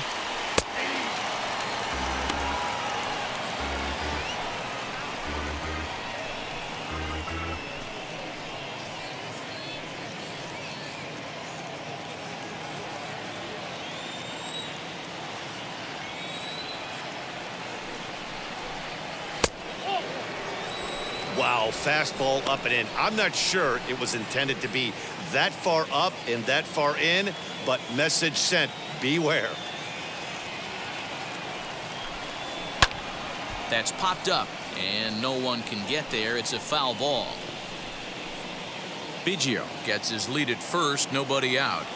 Wow, fastball up and in. I'm not sure it was intended to be that far up and that far in, but message sent, beware. That's popped up, and no one can get there. It's a foul ball. Biggio gets his lead at first, nobody out.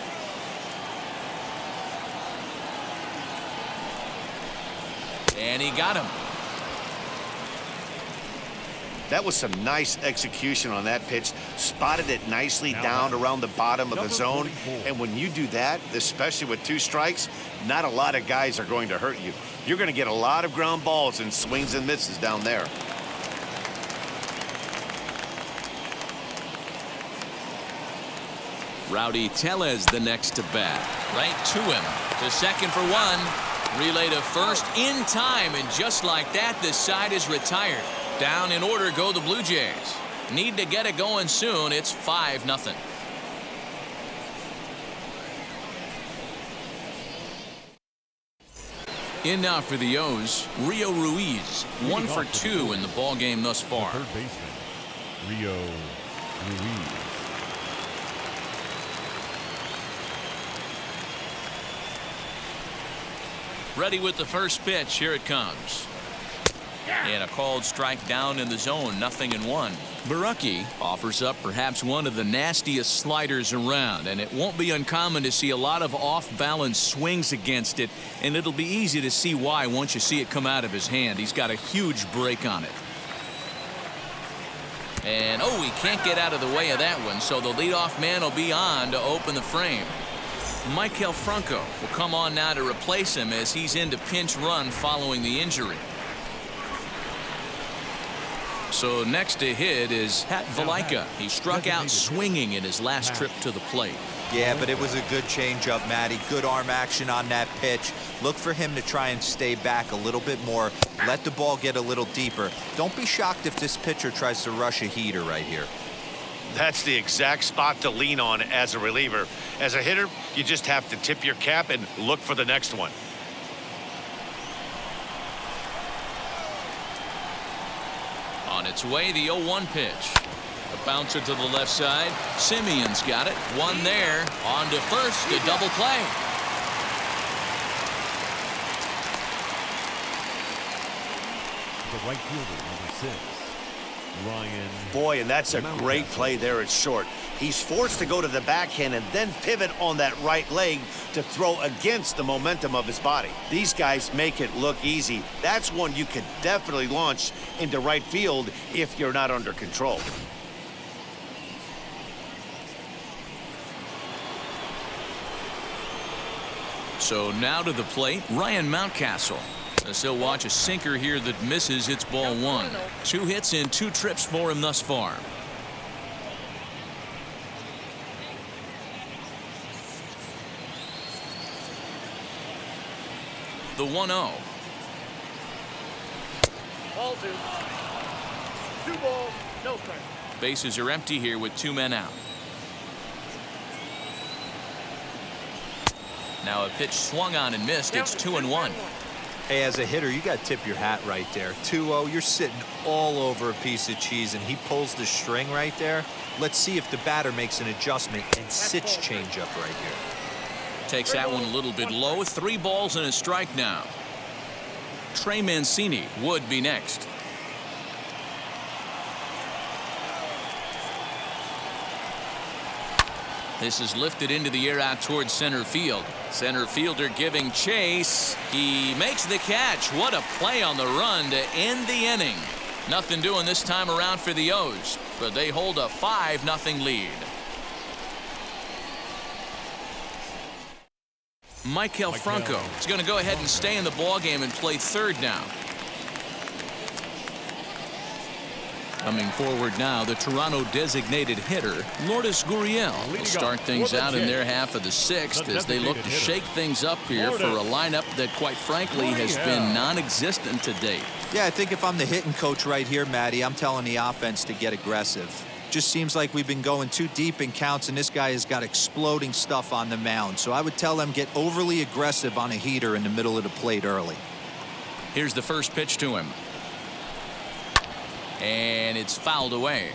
And he got him. That was some nice execution on that pitch. Spotted it nicely down around the bottom of the zone. And when you do that, especially with 2 strikes, not a lot of guys are going to hurt you. You're going to get a lot of ground balls and swings and misses down there. Rowdy Tellez the next to bat. Right to him. To second for 1. Relay to first in time. And just like that, this side is retired. Down in order go the Blue Jays. Need to get it going soon. It's 5-0. In now for the O's, Rio Ruiz. 1 for 2 in the ball game thus far. Third baseman, Rio Ruiz. Ready with the first pitch. Here it comes. And a called strike down in the zone. 0-1. Baraki offers up perhaps one of the nastiest sliders around, and it won't be uncommon to see a lot of off-balance swings against it, and it'll be easy to see why once you see it come out of his hand. He's got a huge break on it. And he can't get out of the way of that one, so the leadoff man will be on to open the frame. Maikel Franco will come on now to replace him as he's into pinch run following the injury. So next to hit is Pat Valaika. He struck out swinging in his last trip to the plate. Yeah, but it was a good changeup, Matty. Good arm action on that pitch. Look for him to try and stay back a little bit more. Let the ball get a little deeper. Don't be shocked if this pitcher tries to rush a heater right here. That's the exact spot to lean on as a reliever. As a hitter, you just have to tip your cap and look for the next one. On its way, the 0-1 pitch. A bouncer to the left side. Simeon's got it. One there. On to first. A double play. The right fielder, number 6, Ryan. Boy, and that's a great play there at short. He's forced to go to the backhand and then pivot on that right leg to throw against the momentum of his body. These guys make it look easy. That's one you could definitely launch into right field if you're not under control. So now to the plate, Ryan Mountcastle. As he'll watch a sinker here that misses. It's ball 1. 2 hits and 2 trips for him thus far. The 1-0. Ball 2. 2 balls, no strike. Bases are empty here with 2 men out. Now a pitch swung on and missed. It's 2-1. Hey, as a hitter, you got to tip your hat right there. 2-0, you're sitting all over a piece of cheese, and he pulls the string right there. Let's see if the batter makes an adjustment and sits changeup right here. Takes that one a little bit low. 3 balls and a strike now. Trey Mancini would be next. This is lifted into the air out towards center field. Center fielder giving chase. He makes the catch. What a play on the run to end the inning. Nothing doing this time around for the O's, but they hold a 5-0 lead. Maikel Franco is going to go ahead and stay in the ballgame and play third now. Coming forward now, the Toronto designated hitter, Lourdes Gurriel, will start things out in their half of the 6th as they look to shake things up here for a lineup that, quite frankly, has been non-existent to date. Yeah, I think if I'm the hitting coach right here, Matty, I'm telling the offense to get aggressive. Just seems like we've been going too deep in counts, and this guy has got exploding stuff on the mound. So I would tell them get overly aggressive on a heater in the middle of the plate early. Here's the first pitch to him. And it's fouled away.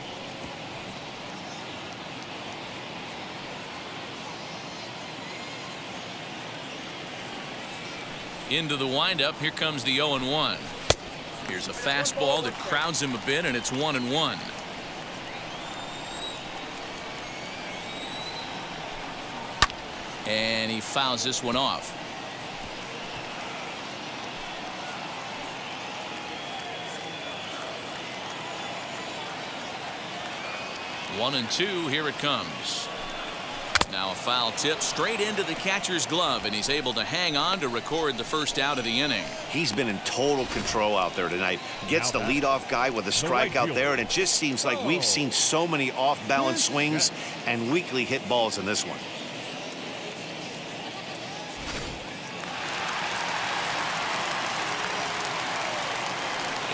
Into the windup. Here comes the 0-1. Here's a fastball that crowds him a bit, and it's 1-1. And he fouls this one off. One and two. Here it comes. Now a foul tip straight into the catcher's glove, and he's able to hang on to record the first out of the inning. He's been in total control out there tonight. Gets the leadoff guy with a strike out there, and it just seems like we've seen so many off-balance swings and weakly hit balls in this one.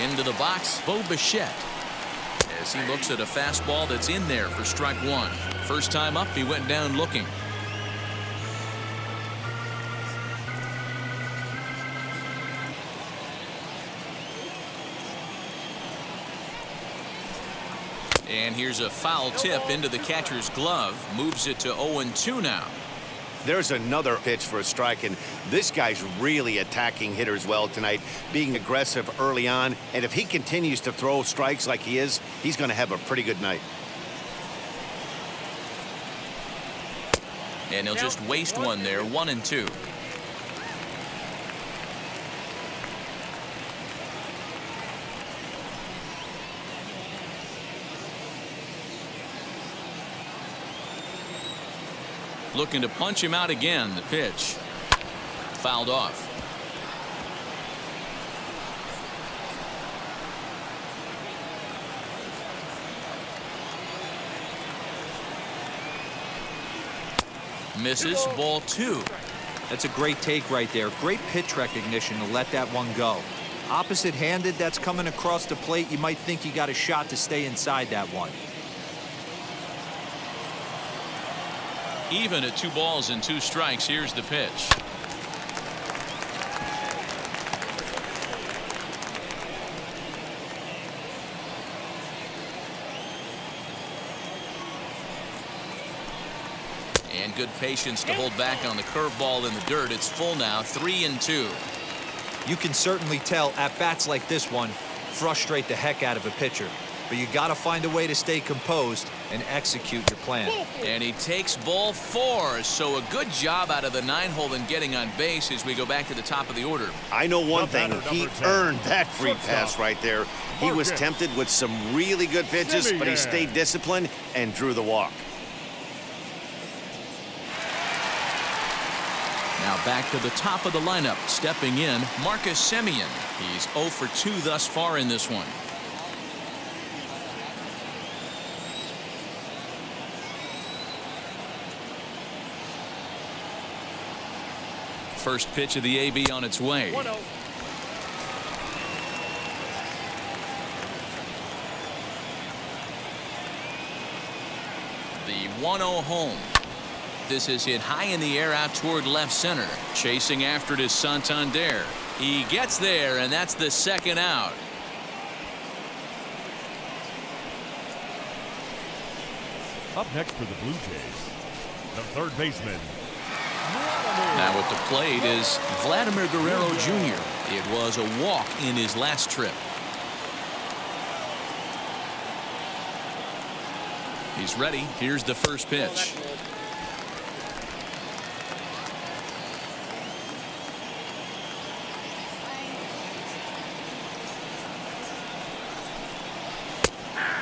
Into the box, Bo Bichette, as he looks at a fastball that's in there for strike one. First time up, he went down looking. And here's a foul tip into the catcher's glove. Moves it to 0-2 now. There's another pitch for a strike, and this guy's really attacking hitters well tonight, being aggressive early on. And if he continues to throw strikes like he is, he's going to have a pretty good night. And he'll just waste one there. 1-2. Looking to punch him out again. The pitch fouled off. Misses. Ball two. That's a great take right there. Great pitch recognition to let that one go. Opposite-handed, that's coming across the plate. You might think you got a shot to stay inside that one. Even at 2 balls and 2 strikes. Here's the pitch. And good patience to hold back on the curveball in the dirt. It's full now. 3-2. You can certainly tell at bats like this one frustrate the heck out of a pitcher. But you got to find a way to stay composed and execute your plan. And he takes ball 4. So a good job out of the 9-hole in getting on base as we go back to the top of the order. I know one thing. He earned that free pass right there. He was tempted with some really good pitches, but he stayed disciplined and drew the walk. Now back to the top of the lineup. Stepping in, Marcus Semien. He's 0 for 2 thus far in this one. First pitch of the AB on its way. 1-0. The 1-0 home. This is hit high in the air out toward left center. Chasing after it is Santander. He gets there, and that's the second out. Up next for the Blue Jays, the third baseman. Now at the plate is Vladimir Guerrero Jr. It was a walk in his last trip. He's ready. Here's the first pitch.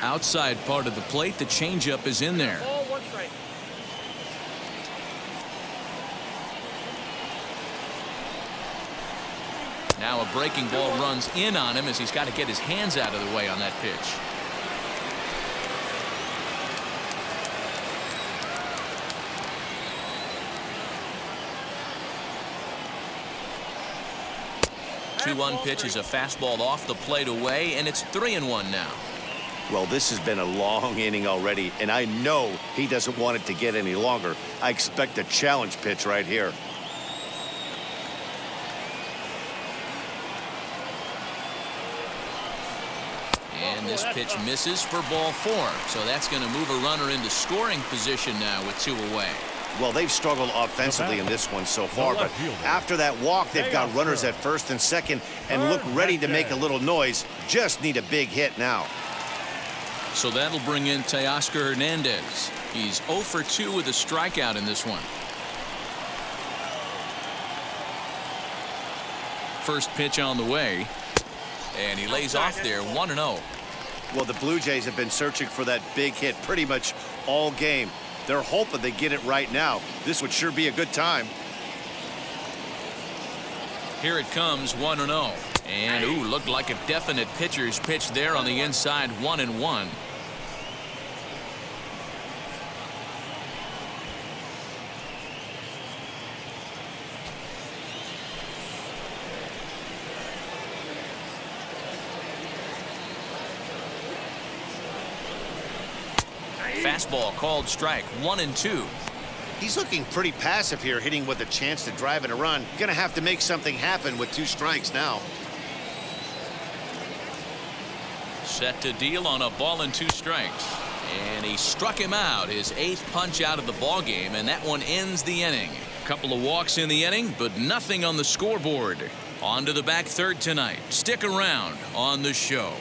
Outside part of the plate, the changeup is in there. Ball 1 strike. Now a breaking ball runs in on him as he's got to get his hands out of the way on that pitch. The 2-1 pitch is a fastball off the plate away, and it's 3-1 now. Well, this has been a long inning already, and I know he doesn't want it to get any longer. I expect a challenge pitch right here. And this pitch misses for ball 4. So that's going to move a runner into scoring position now with 2 away. Well, they've struggled offensively in this one so far, but after that walk, they've got runners at first and second and look ready to make a little noise. Just need a big hit now. So that'll bring in Teoscar Hernandez. He's 0 for 2 with a strikeout in this one. First pitch on the way, and he lays off there, 1-0. Well, the Blue Jays have been searching for that big hit pretty much all game. They're hoping they get it right now. This would sure be a good time. Here it comes, 1-0. And, ooh, looked like a definite pitcher's pitch there on the inside, 1-1. Fastball called strike, 1-2. He's looking pretty passive here, hitting with a chance to drive in a run. Gonna have to make something happen with 2 strikes now. Set to deal on a ball and 2 strikes. And he struck him out, his 8th punch out of the ball game, and that one ends the inning. Couple of walks in the inning, but nothing on the scoreboard. On to the back third tonight. Stick around on the show.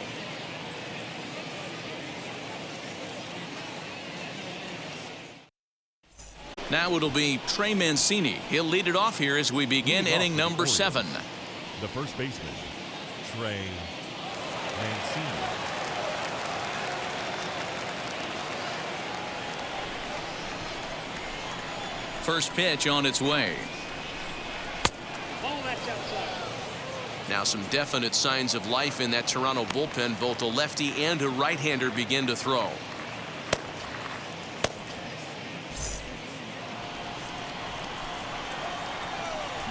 Now it'll be Trey Mancini. He'll lead it off here as we begin inning number 7. The first baseman, Trey Mancini. First pitch on its way. Now some definite signs of life in that Toronto bullpen. Both a lefty and a right-hander begin to throw.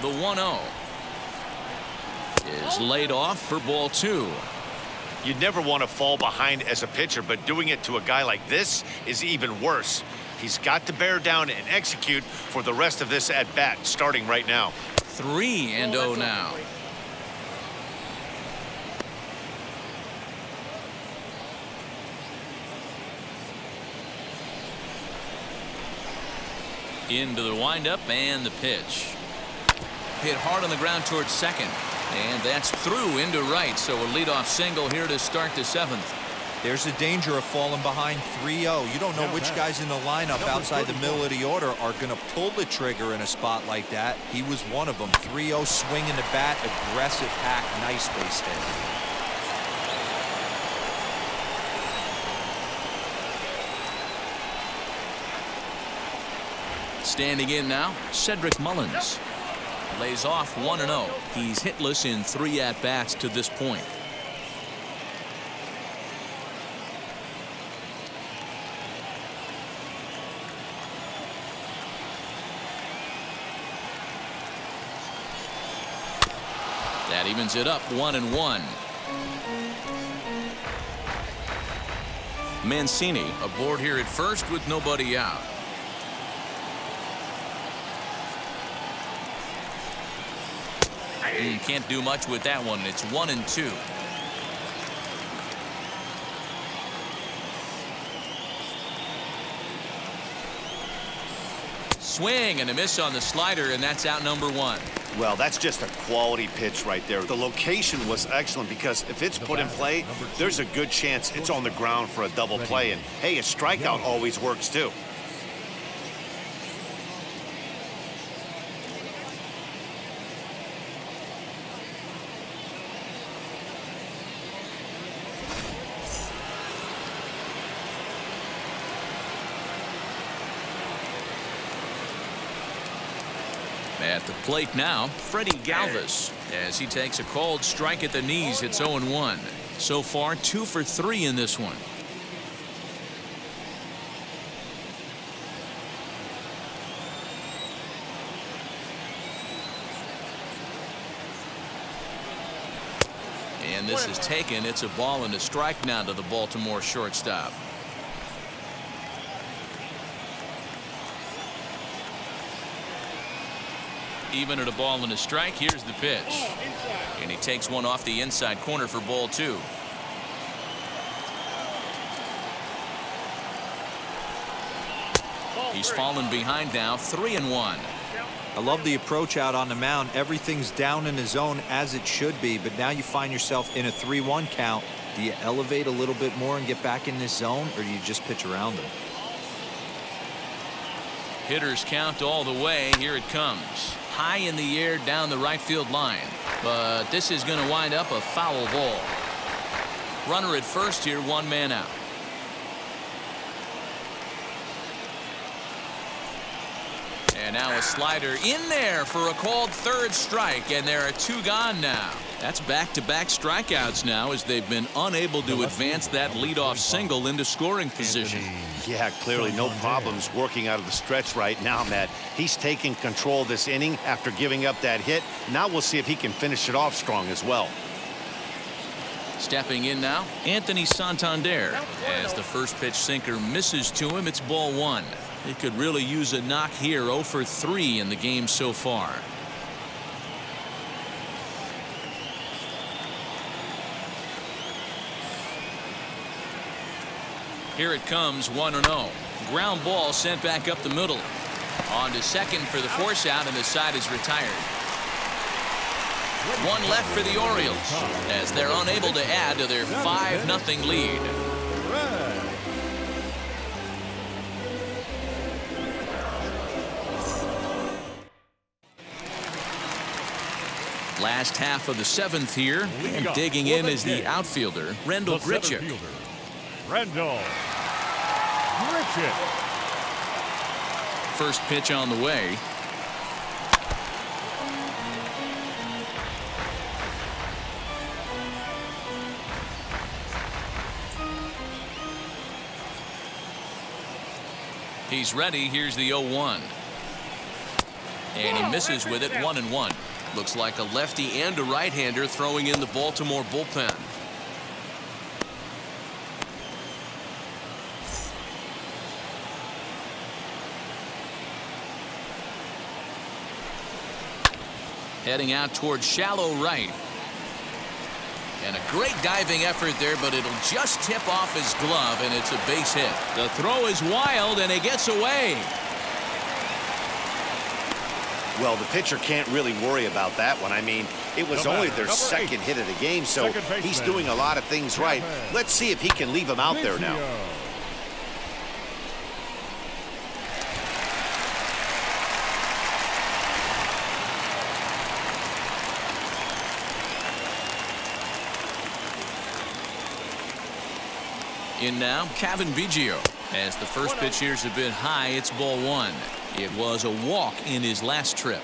The 1-0 is laid off for ball 2. You'd never want to fall behind as a pitcher, but doing it to a guy like this is even worse. He's got to bear down and execute for the rest of this at bat, starting right now. 3-0 now. Into the windup and the pitch. Hit hard on the ground towards second. And that's through into right. So a leadoff single here to start the 7th. There's a danger of falling behind 3-0. You don't know which guys in the lineup outside the middle of the order are going to pull the trigger in a spot like that. He was one of them. 3-0 swing in the bat, aggressive hack, nice base hit. Standing in now, Cedric Mullins. Lays off 1-0. He's hitless in 3 at-bats to this point. That evens it up, 1-1. Mancini aboard here at first with nobody out. Can't do much with that one. It's 1-2. Swing and a miss on the slider, and that's out number 1. Well, that's just a quality pitch right there. The location was excellent because if it's put in play, there's a good chance it's on the ground for a double play. And hey, a strikeout always works too. At the plate now, Freddie Galvis, as he takes a called strike at the knees. It's 0-1. So far, 2 for 3 in this one. And this is taken. It's a ball and a strike now to the Baltimore shortstop. Even at a ball and a strike, here's the pitch. And he takes one off the inside corner for ball 2. He's fallen behind now, 3-1. I love the approach out on the mound. Everything's down in the zone as it should be, but now you find yourself in a 3-1 count. Do you elevate a little bit more and get back in this zone, or do you just pitch around them? Hitters count all the way. Here it comes. High in the air down the right field line. But this is going to wind up a foul ball. Runner at first here, 1 man out. And now a slider in there for a called 3rd strike, and there are 2 gone now. That's back-to-back strikeouts now as they've been unable to advance that leadoff single into scoring position. Yeah, clearly no problems working out of the stretch right now, Matt. He's taking control of this inning after giving up that hit. Now we'll see if he can finish it off strong as well. Stepping in now, Anthony Santander. As the first pitch sinker misses to him, it's ball 1. He could really use a knock here. 0 for 3 in the game so far. Here it comes, 1-0. Ground ball sent back up the middle. On to second for the force out, and the side is retired. 1 left for the Orioles as they're unable to add to their 5-0 lead. Last half of the 7th here, and digging in is the outfielder, Rendell Grichuk. Rendell Grichuk. First pitch on the way. He's ready. Here's the 0-1. And he misses with it, 1-1. Looks like a lefty and a right-hander throwing in the Baltimore bullpen. Heading out towards shallow right. And a great diving effort there, but it'll just tip off his glove, and it's a base hit. The throw is wild, and it gets away. Well, the pitcher can't really worry about that one. I mean, it was only their second hit of the game, so he's doing a lot of things right. Let's see if he can leave him out there now. In now, Kevin Biggio. As the first pitch here's a bit high, it's ball 1. It was a walk in his last trip.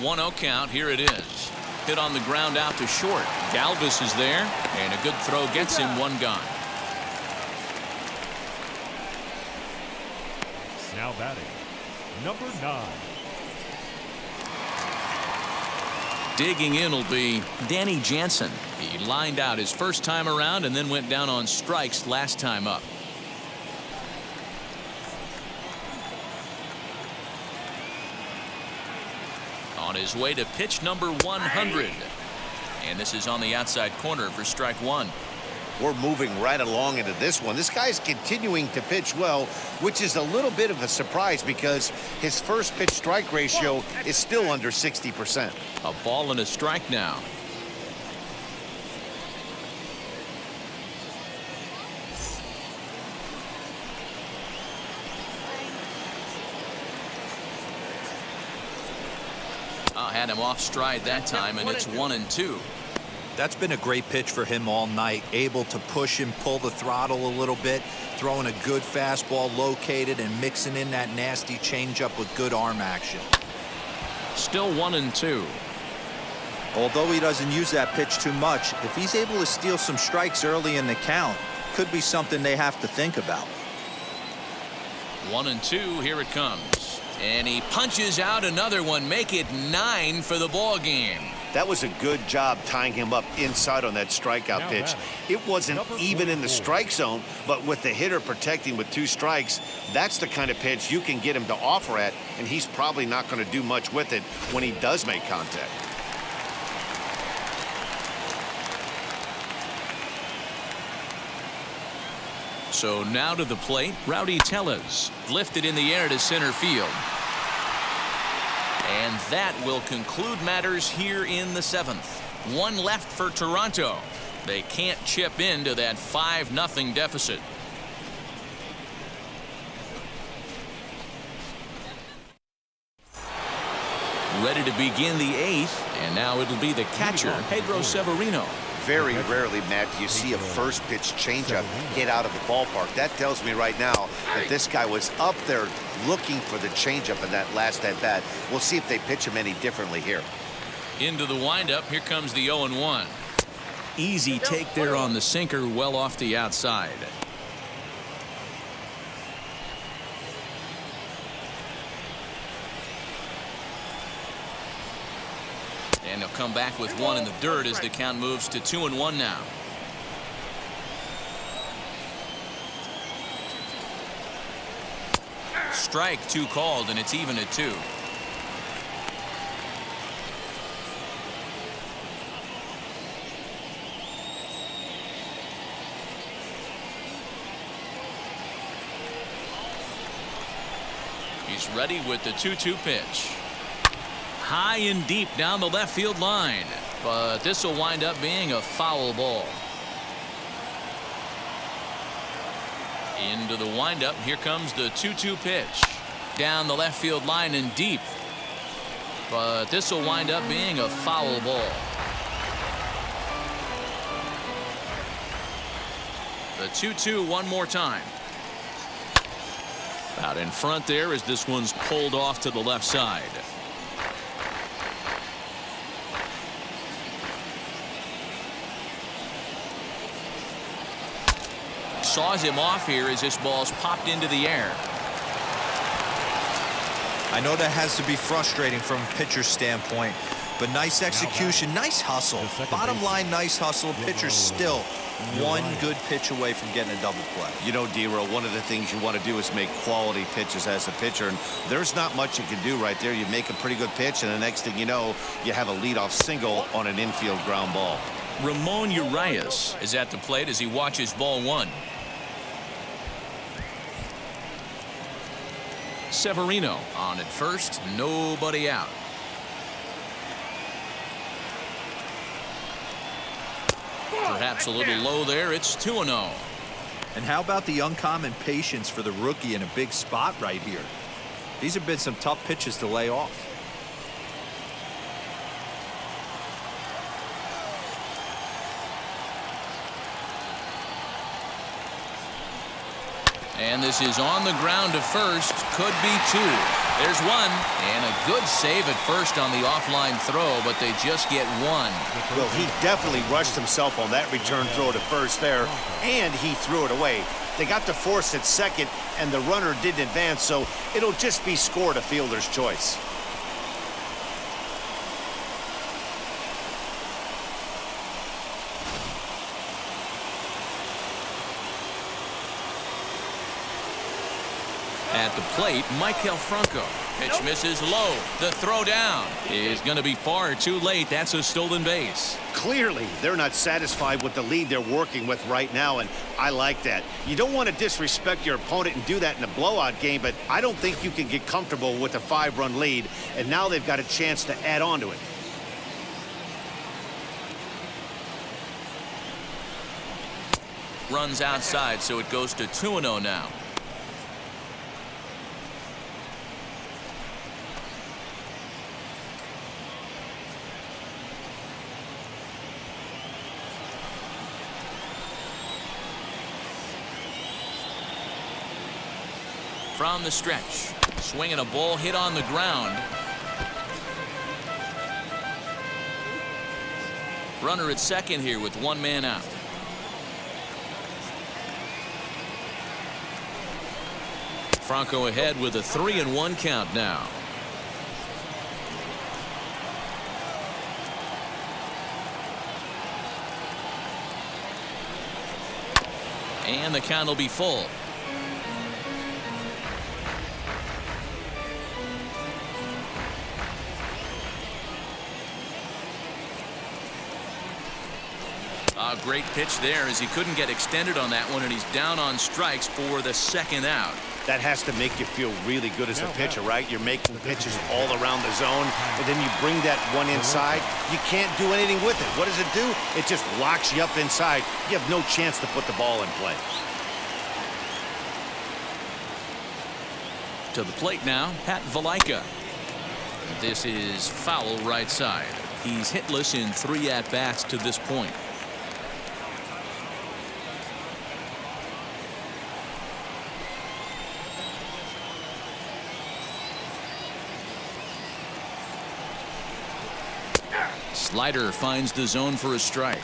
One-0 count. Here it is. Hit on the ground out to short. Galvis is there, and a good throw gets him 1 gone. Now batting, number 9. Digging in will be Danny Jansen. He lined out his first time around and then went down on strikes last time up. On his way to pitch number 100. And this is on the outside corner for strike 1. We're moving right along into this one. This guy's continuing to pitch well, which is a little bit of a surprise because his first pitch strike ratio is still under 60%. A ball and a strike now. Had him off stride that time, and it's 1-2. That's been a great pitch for him all night. Able to push and pull the throttle a little bit, throwing a good fastball located and mixing in that nasty changeup with good arm action. Still 1-2. Although he doesn't use that pitch too much, if he's able to steal some strikes early in the count, could be something they have to think about. 1-2. Here it comes. And he punches out another one. Make it 9 for the ball game. That was a good job tying him up inside on that strikeout pitch. It wasn't even in the strike zone, but with the hitter protecting with 2 strikes, that's the kind of pitch you can get him to offer at, and he's probably not going to do much with it when he does make contact. So now to the plate, Rowdy Tellez, lifted in the air to center field. And that will conclude matters here in the 7th. 1 left for Toronto. They can't chip into that 5-0 deficit. Ready to begin the 8th, and now it'll be the catcher, Pedro Severino. Very rarely, Matt, do you see a first pitch changeup hit out of the ballpark. That tells me right now that this guy was up there looking for the changeup in that last at bat. We'll see if they pitch him any differently here. Into the windup, here comes the 0-1. Easy take there on the sinker, well off the outside. And he'll come back with 1 in the dirt as the count moves to 2-1 now. Strike 2 called, and it's even at 2. He's ready with the 2-2 pitch. High and deep down the left field line, but this will wind up being a foul ball. Into the windup, here comes the 2-2 pitch. Down the left field line and deep, but this will wind up being a foul ball. The 2-2 one more time. Out in front there as this one's pulled off to the left side. Saws him off here as this ball's popped into the air. I know that has to be frustrating from a pitcher's standpoint, but nice execution, nice hustle. Bottom line, nice hustle. Pitcher's still 1 good pitch away from getting a double play. You know, D-Roll, one of the things you want to do is make quality pitches as a pitcher, and there's not much you can do right there. You make a pretty good pitch, and the next thing you know, you have a leadoff single on an infield ground ball. Ramon Urias is at the plate as he watches ball 1. Severino on at first, nobody out. Perhaps a little low there. It's 2-0. And how about the uncommon patience for the rookie in a big spot right here? These have been some tough pitches to lay off. And this is on the ground to first. Could be 2. There's 1. And a good save at first on the offline throw, but they just get 1. Well, he definitely rushed himself on that return throw to first there, and he threw it away. They got to force at second, and the runner didn't advance, so it'll just be scored a fielder's choice. At the plate, Michael Franco. Pitch misses low. The throw down is going to be far too late. That's a stolen base. Clearly, they're not satisfied with the lead they're working with right now, and I like that. You don't want to disrespect your opponent and do that in a blowout game, but I don't think you can get comfortable with a 5-run lead, and now they've got a chance to add on to it. Runs outside, so it goes to 2-0 now. From the stretch, swinging a ball hit on the ground. Runner at second here with 1 man out. Franco ahead with a 3-1 count now. And the count will be full. A great pitch there as he couldn't get extended on that one, and he's down on strikes for the second out. That has to make you feel really good as a pitcher, right? You're making pitches all around the zone, and then you bring that one inside. You can't do anything with it. What does it do? It just locks you up inside. You have no chance to put the ball in play. To the plate now, Pat Valaika. This is foul right side. He's hitless in 3 at-bats to this point. Slider finds the zone for a strike.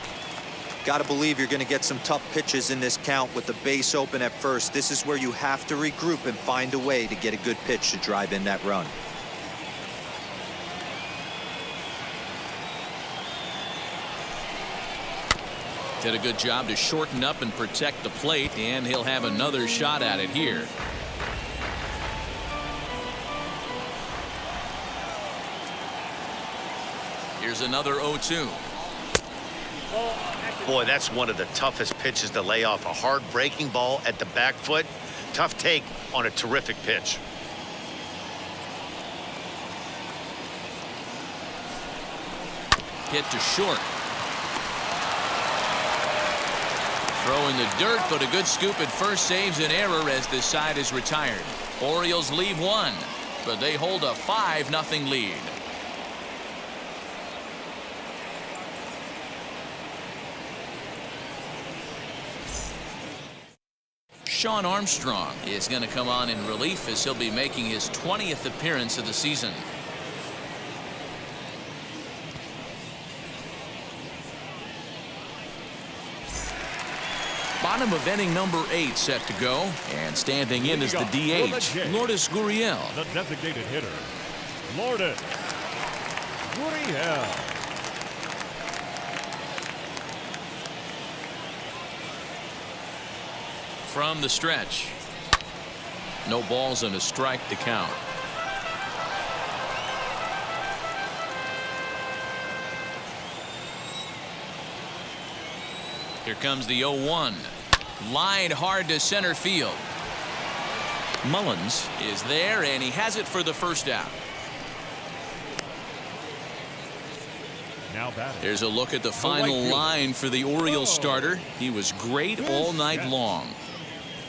Got to believe you're going to get some tough pitches in this count with the base open at first. This is where you have to regroup and find a way to get a good pitch to drive in that run. Did a good job to shorten up and protect the plate, and he'll have another shot at it here. Here's another 0-2. Boy, that's one of the toughest pitches to lay off. A hard breaking ball at the back foot. Tough take on a terrific pitch. Hit to short. Throw in the dirt, but a good scoop at first saves an error as this side is retired. Orioles leave one, but they hold a 5-0 lead. Sean Armstrong is going to come on in relief as he'll be making his 20th appearance of the season. Bottom of inning number 8 set to go, and standing in is the DH, Lourdes Gurriel. The designated hitter, Lourdes Gurriel. From the stretch. No balls and a strike to count. Here comes the 0-1. Line hard to center field. Mullins is there, and he has it for the first out. Now batting. There's a look at the final line for the Orioles starter. He was great all night long.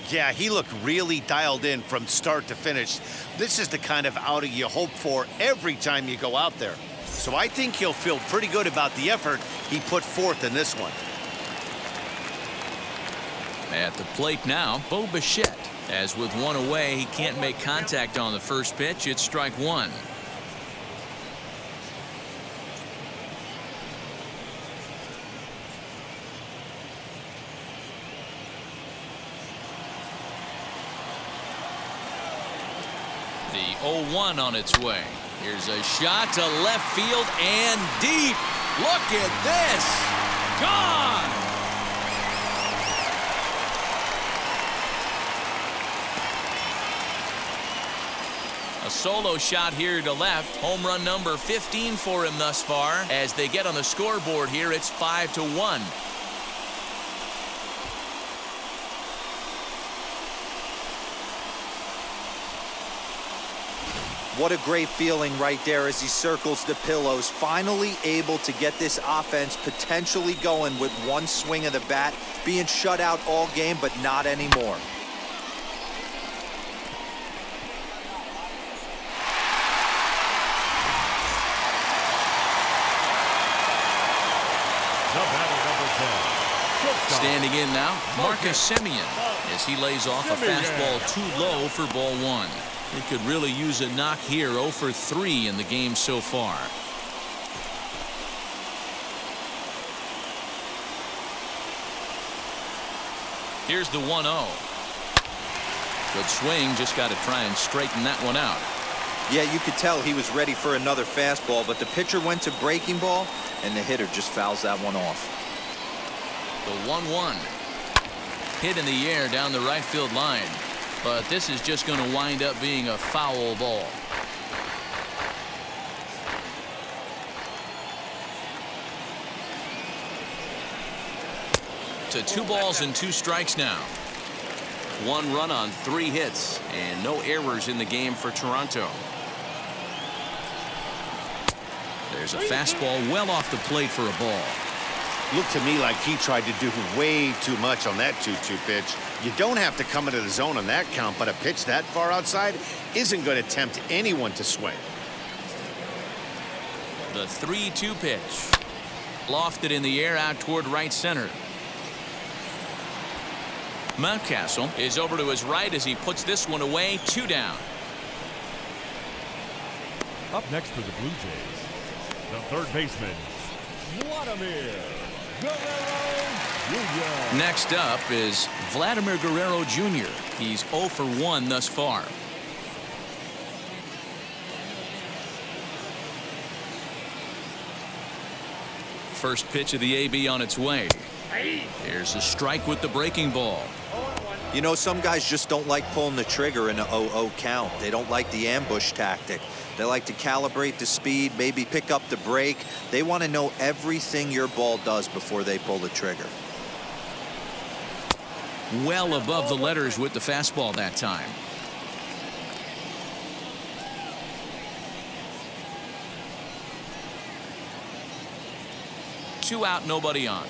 Yeah, he looked really dialed in from start to finish. This is the kind of outing you hope for every time you go out there. So I think he'll feel pretty good about the effort he put forth in this one. At the plate now, Bo Bichette. As with one away, he can't make contact on the first pitch. It's strike one. The 0-1 on its way. Here's a shot to left field and deep. Look at this. Gone. A solo shot here to left. Home run number 15 for him thus far. As they get on the scoreboard here, it's 5-1. What a great feeling right there as he circles the pillows, finally able to get this offense potentially going with one swing of the bat, being shut out all game, but not anymore. Standing in now, Marcus Semien, as he lays off a fastball too low for ball one. He could really use a knock here. 0 for 3 in the game so far. Here's the 1-0. Good swing, just got to try and straighten that one out. Yeah, you could tell he was ready for another fastball, but the pitcher went to breaking ball, and the hitter just fouls that one off. The 1-1. hit in the air down the right field line. But this is just going to wind up being a foul ball. To 2 balls and 2 strikes now. 1 run on 3 hits and no errors in the game for Toronto. There's a fastball well off the plate for a ball. Looked to me like he tried to do way too much on that 2-2 pitch. You don't have to come into the zone on that count, but a pitch that far outside isn't going to tempt anyone to swing. The 3-2 pitch. Lofted in the air out toward right center. Mountcastle is over to his right as he puts this one away. 2 down. Up next for the Blue Jays, the third baseman, Vladimir Guerrero Jr. Next up is Vladimir Guerrero Jr. He's 0 for 1 thus far. First pitch of the AB on its way. Here's a strike with the breaking ball. You know, some guys just don't like pulling the trigger in a 0-0 count. They don't like the ambush tactic. They like to calibrate the speed, maybe pick up the break. They want to know everything your ball does before they pull the trigger. Well above the letters with the fastball that time. Two out, nobody on.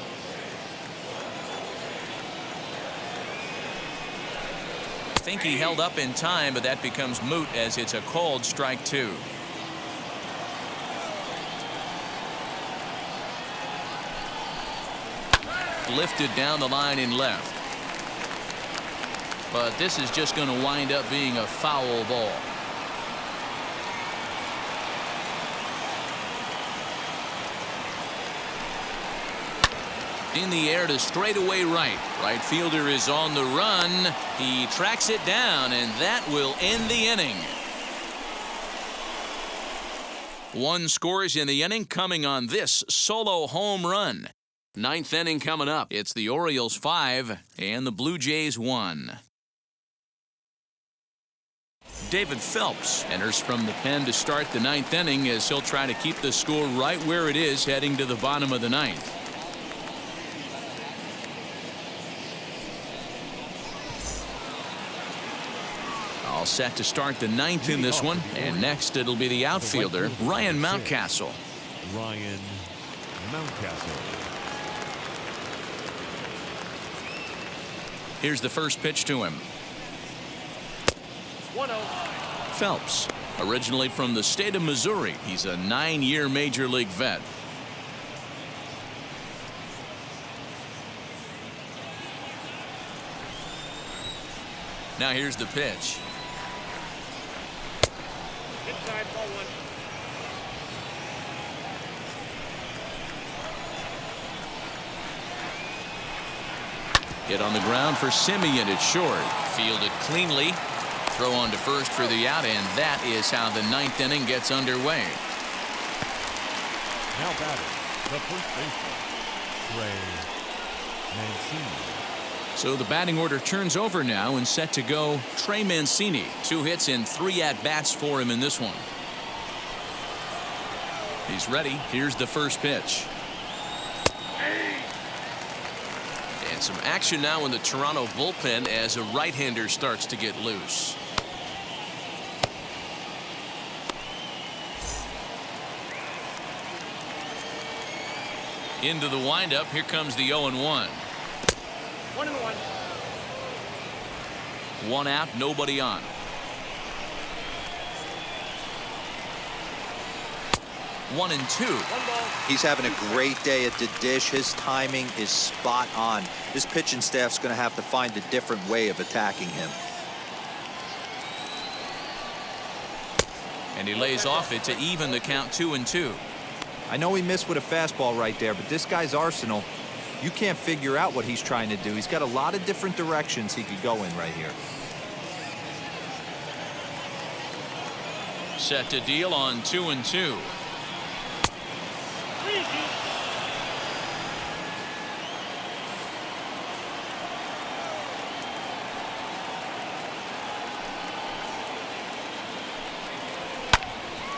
I think he held up in time, but that becomes moot as it's a called strike 2. Lifted down the line in left. But this is just going to wind up being a foul ball. In the air to straightaway right. Right fielder is on the run. He tracks it down, and that will end the inning. 1 scores in the inning coming on this solo home run. 9th inning coming up. It's the Orioles 5 and the Blue Jays 1. David Phelps enters from the pen to start the 9th inning as he'll try to keep the score right where it is heading to the bottom of the 9th. All set to start the 9th in this one, and next it'll be the outfielder Ryan Mountcastle. Ryan Mountcastle. Here's the first pitch to him. 1-0. Phelps, originally from the state of Missouri, he's a 9-year major league vet. Now here's the pitch. Inside, ball 1. Hit on the ground for Simeon at short. Fielded cleanly. Throw on to first for the out, and that is how the 9th inning gets underway. Now batting, the first baseman, Trey Mancini. So the batting order turns over now and set to go Trey Mancini. 2 hits and 3 at-bats for him in this one. He's ready. Here's the first pitch. And some action now in the Toronto bullpen as a right-hander starts to get loose. Into the windup. Here comes the 0-1. 1-1. 1 out, nobody on. 1-2. 1 ball. He's having a great day at the dish. His timing is spot on. This pitching staff's going to have to find a different way of attacking him. And he lays off it to even the count 2-2. I know he missed with a fastball right there, but this guy's arsenal, you can't figure out what he's trying to do. He's got a lot of different directions he could go in right here. Set to deal on 2-2.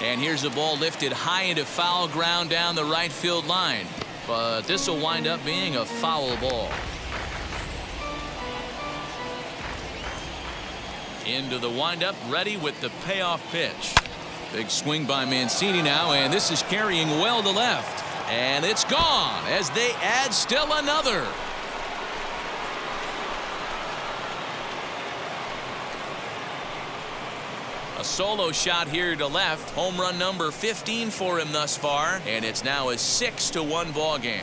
And here's the ball lifted high into foul ground down the right field line. But this will wind up being a foul ball. Into the windup, ready with the payoff pitch. Big swing by Mancini now, and this is carrying well to left. And it's gone as they add still another. A solo shot here to left. Home run number 15 for him thus far, and it's now a 6-1 ball game.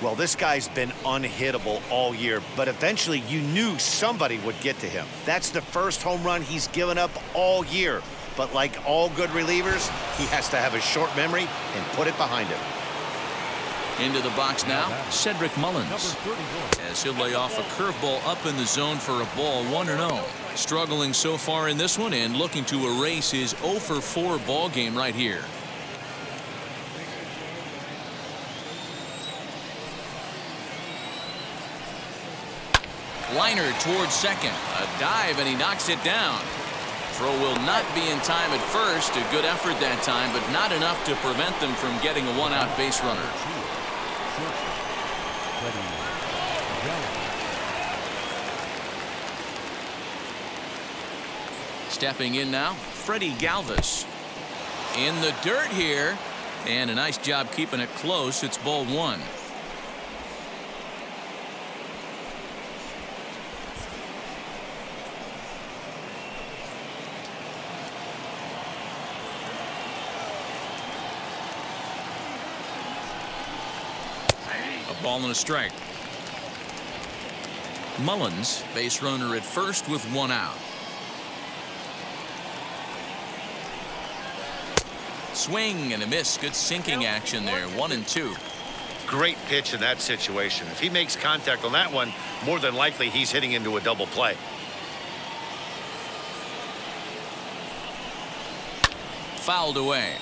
Well, this guy's been unhittable all year, but eventually you knew somebody would get to him. That's the first home run he's given up all year. But like all good relievers, he has to have a short memory and put it behind him. Into the box now, Cedric Mullins. As he'll lay off a curveball up in the zone for a ball, 1-0. Struggling so far in this one and looking to erase his 0-for-4 ball game right here. Liner towards second. A dive, and he knocks it down. Throw will not be in time at first. A good effort that time, but not enough to prevent them from getting a one-out base runner. Stepping in now, Freddie Galvis. In the dirt here, and a nice job keeping it close. It's ball one. A ball and a strike. Mullins, base runner at first with one out. Swing and a miss. Good sinking action there. 1-2. Great pitch in that situation. If he makes contact on that one, more than likely he's hitting into a double play. Fouled away.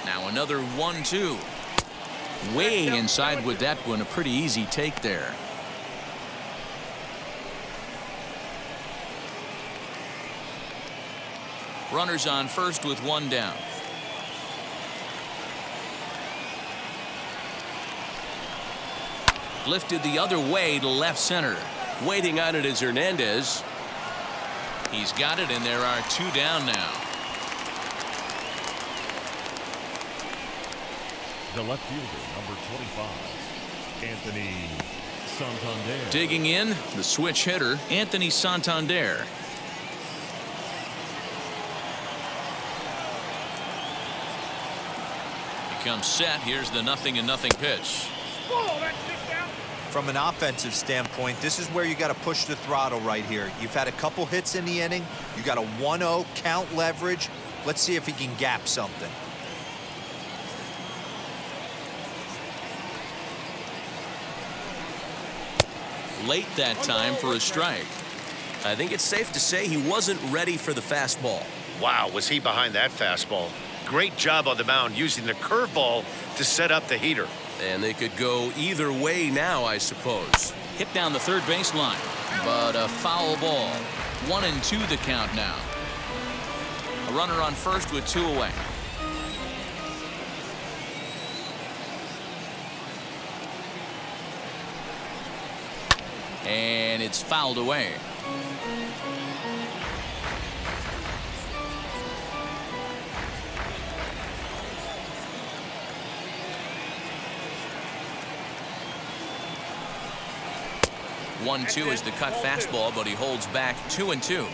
Now another 1-2. Way inside with that one. A pretty easy take there. Runners on first with one down. Lifted the other way to left center. Waiting on it is Hernandez. He's got it, and there are two down now. The left fielder, number 25, Anthony Santander. Digging in, the switch hitter, Anthony Santander. He comes set. Here's the 0-0 pitch. From an offensive standpoint, this is where you got to push the throttle right here. You've had a couple hits in the inning. You got a 1-0 count leverage. Let's see if he can gap something. Late that time for a strike. I think it's safe to say he wasn't ready for the fastball. Wow, was he behind that fastball. Great job on the mound using the curveball to set up the heater. And they could go either way now, I suppose. Hit down the third baseline, but a foul ball. 1-2 the count now. A runner on first with two away. And it's fouled away. One-two is the cut fastball, but he holds back 2-2.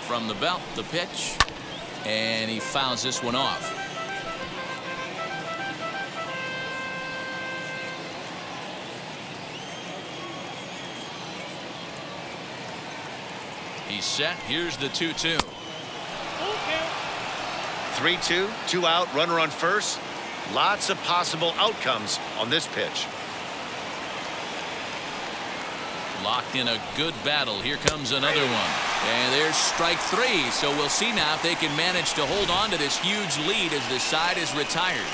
From the belt, the pitch, and he fouls this one off. He's set. Here's the 2-2. 3-2, two out, runner on first. Lots of possible outcomes on this pitch. Locked in a good battle. Here comes another one. And there's strike three. So we'll see now if they can manage to hold on to this huge lead as the side is retired.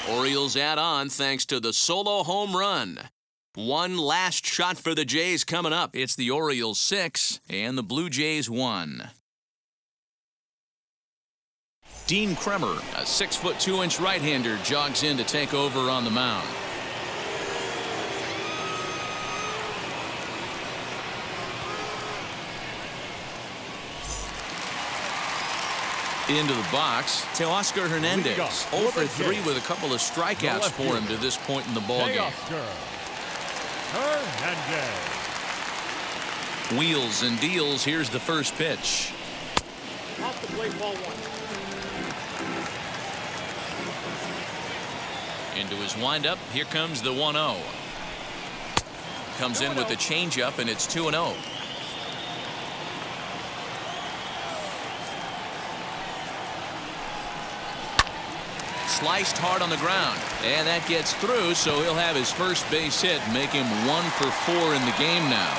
Orioles add on thanks to the solo home run. One last shot for the Jays coming up. It's the Orioles 6 and the Blue Jays 1. Dean Kremer, a 6'2" right-hander, jogs in to take over on the mound. Into the box, Teoscar Hernandez. 0 for 3 with a couple of strikeouts for him to this point in the ballgame. Wheels and deals. Here's the first pitch. Off the plate, ball 1. Into his windup. Here comes the 1-0. Comes in with the changeup, and it's 2-0. Sliced hard on the ground, and that gets through, so he'll have his first base hit, make him 1 for 4 in the game now.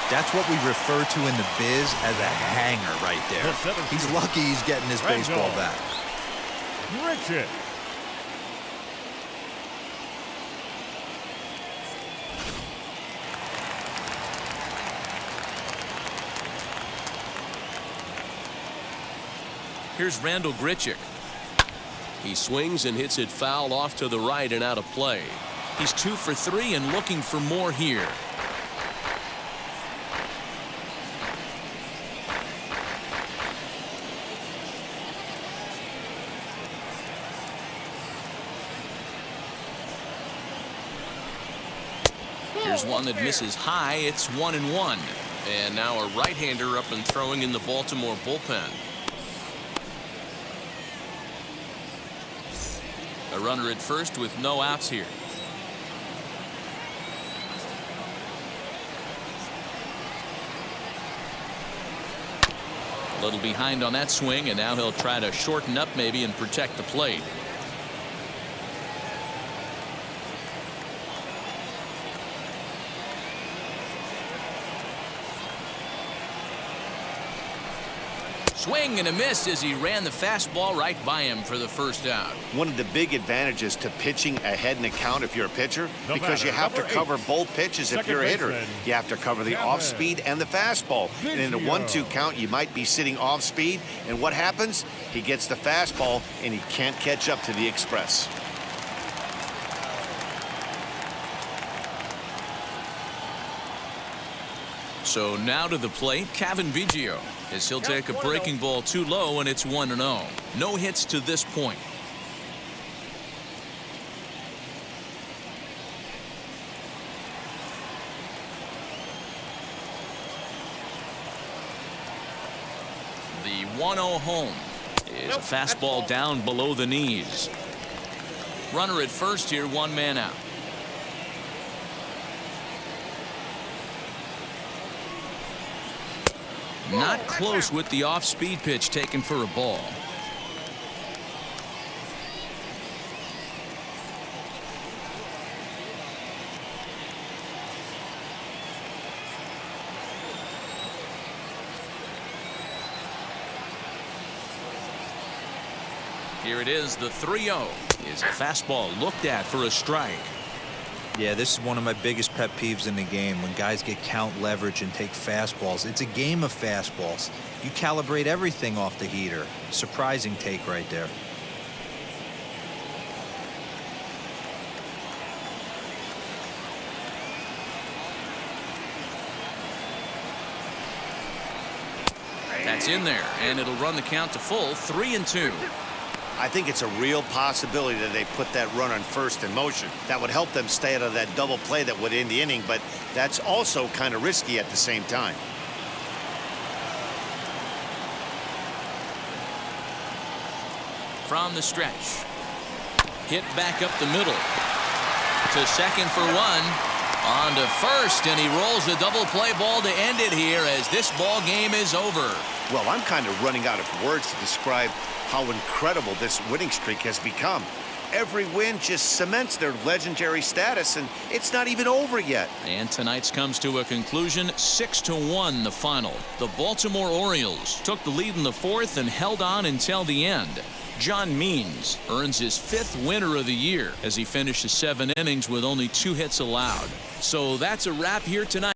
That's what we refer to in the biz as a hanger right there. He's lucky he's getting his baseball back. Richard. Here's Randall Grichuk. He swings and hits it foul off to the right and out of play. He's 2 for 3 and looking for more here. Here's one that misses high. It's 1-1. And now a right-hander up and throwing in the Baltimore bullpen. A runner at first with no outs here. A little behind on that swing, and now he'll try to shorten up maybe and protect the plate. Swing and a miss as he ran the fastball right by him for the first out. One of the big advantages to pitching ahead in the count if you're a pitcher, because you have to cover both pitches if you're a hitter. You have to cover the off speed and the fastball. And in a 1-2 count, you might be sitting off speed. And what happens? He gets the fastball and he can't catch up to the express. So now to the plate, Cavan Biggio, as he'll take a breaking ball too low, and it's 1-0. No hits to this point. The 1-0 home is a fastball down below the knees. Runner at first here, 1 man out. Not close with the off-speed pitch taken for a ball. Here it is, the 3-0 is a fastball looked at for a strike. Yeah, this is one of my biggest pet peeves in the game, when guys get count leverage and take fastballs. It's a game of fastballs. You calibrate everything off the heater. Surprising take right there. That's in there, and it'll run the count to full, 3-2. I think it's a real possibility that they put that run on first in motion. That would help them stay out of that double play that would end the inning, but that's also kind of risky at the same time. From the stretch. Hit back up the middle. To second for 1. On to first, and he rolls a double play ball to end it here as this ball game is over. Well, I'm kind of running out of words to describe how incredible this winning streak has become. every win just cements their legendary status, and it's not even over yet. And tonight's comes to a conclusion, 6-1 the final. The Baltimore Orioles took the lead in the fourth and held on until the end. John Means earns his 5th winner of the year as he finishes 7 innings with only 2 hits allowed. So that's a wrap here tonight.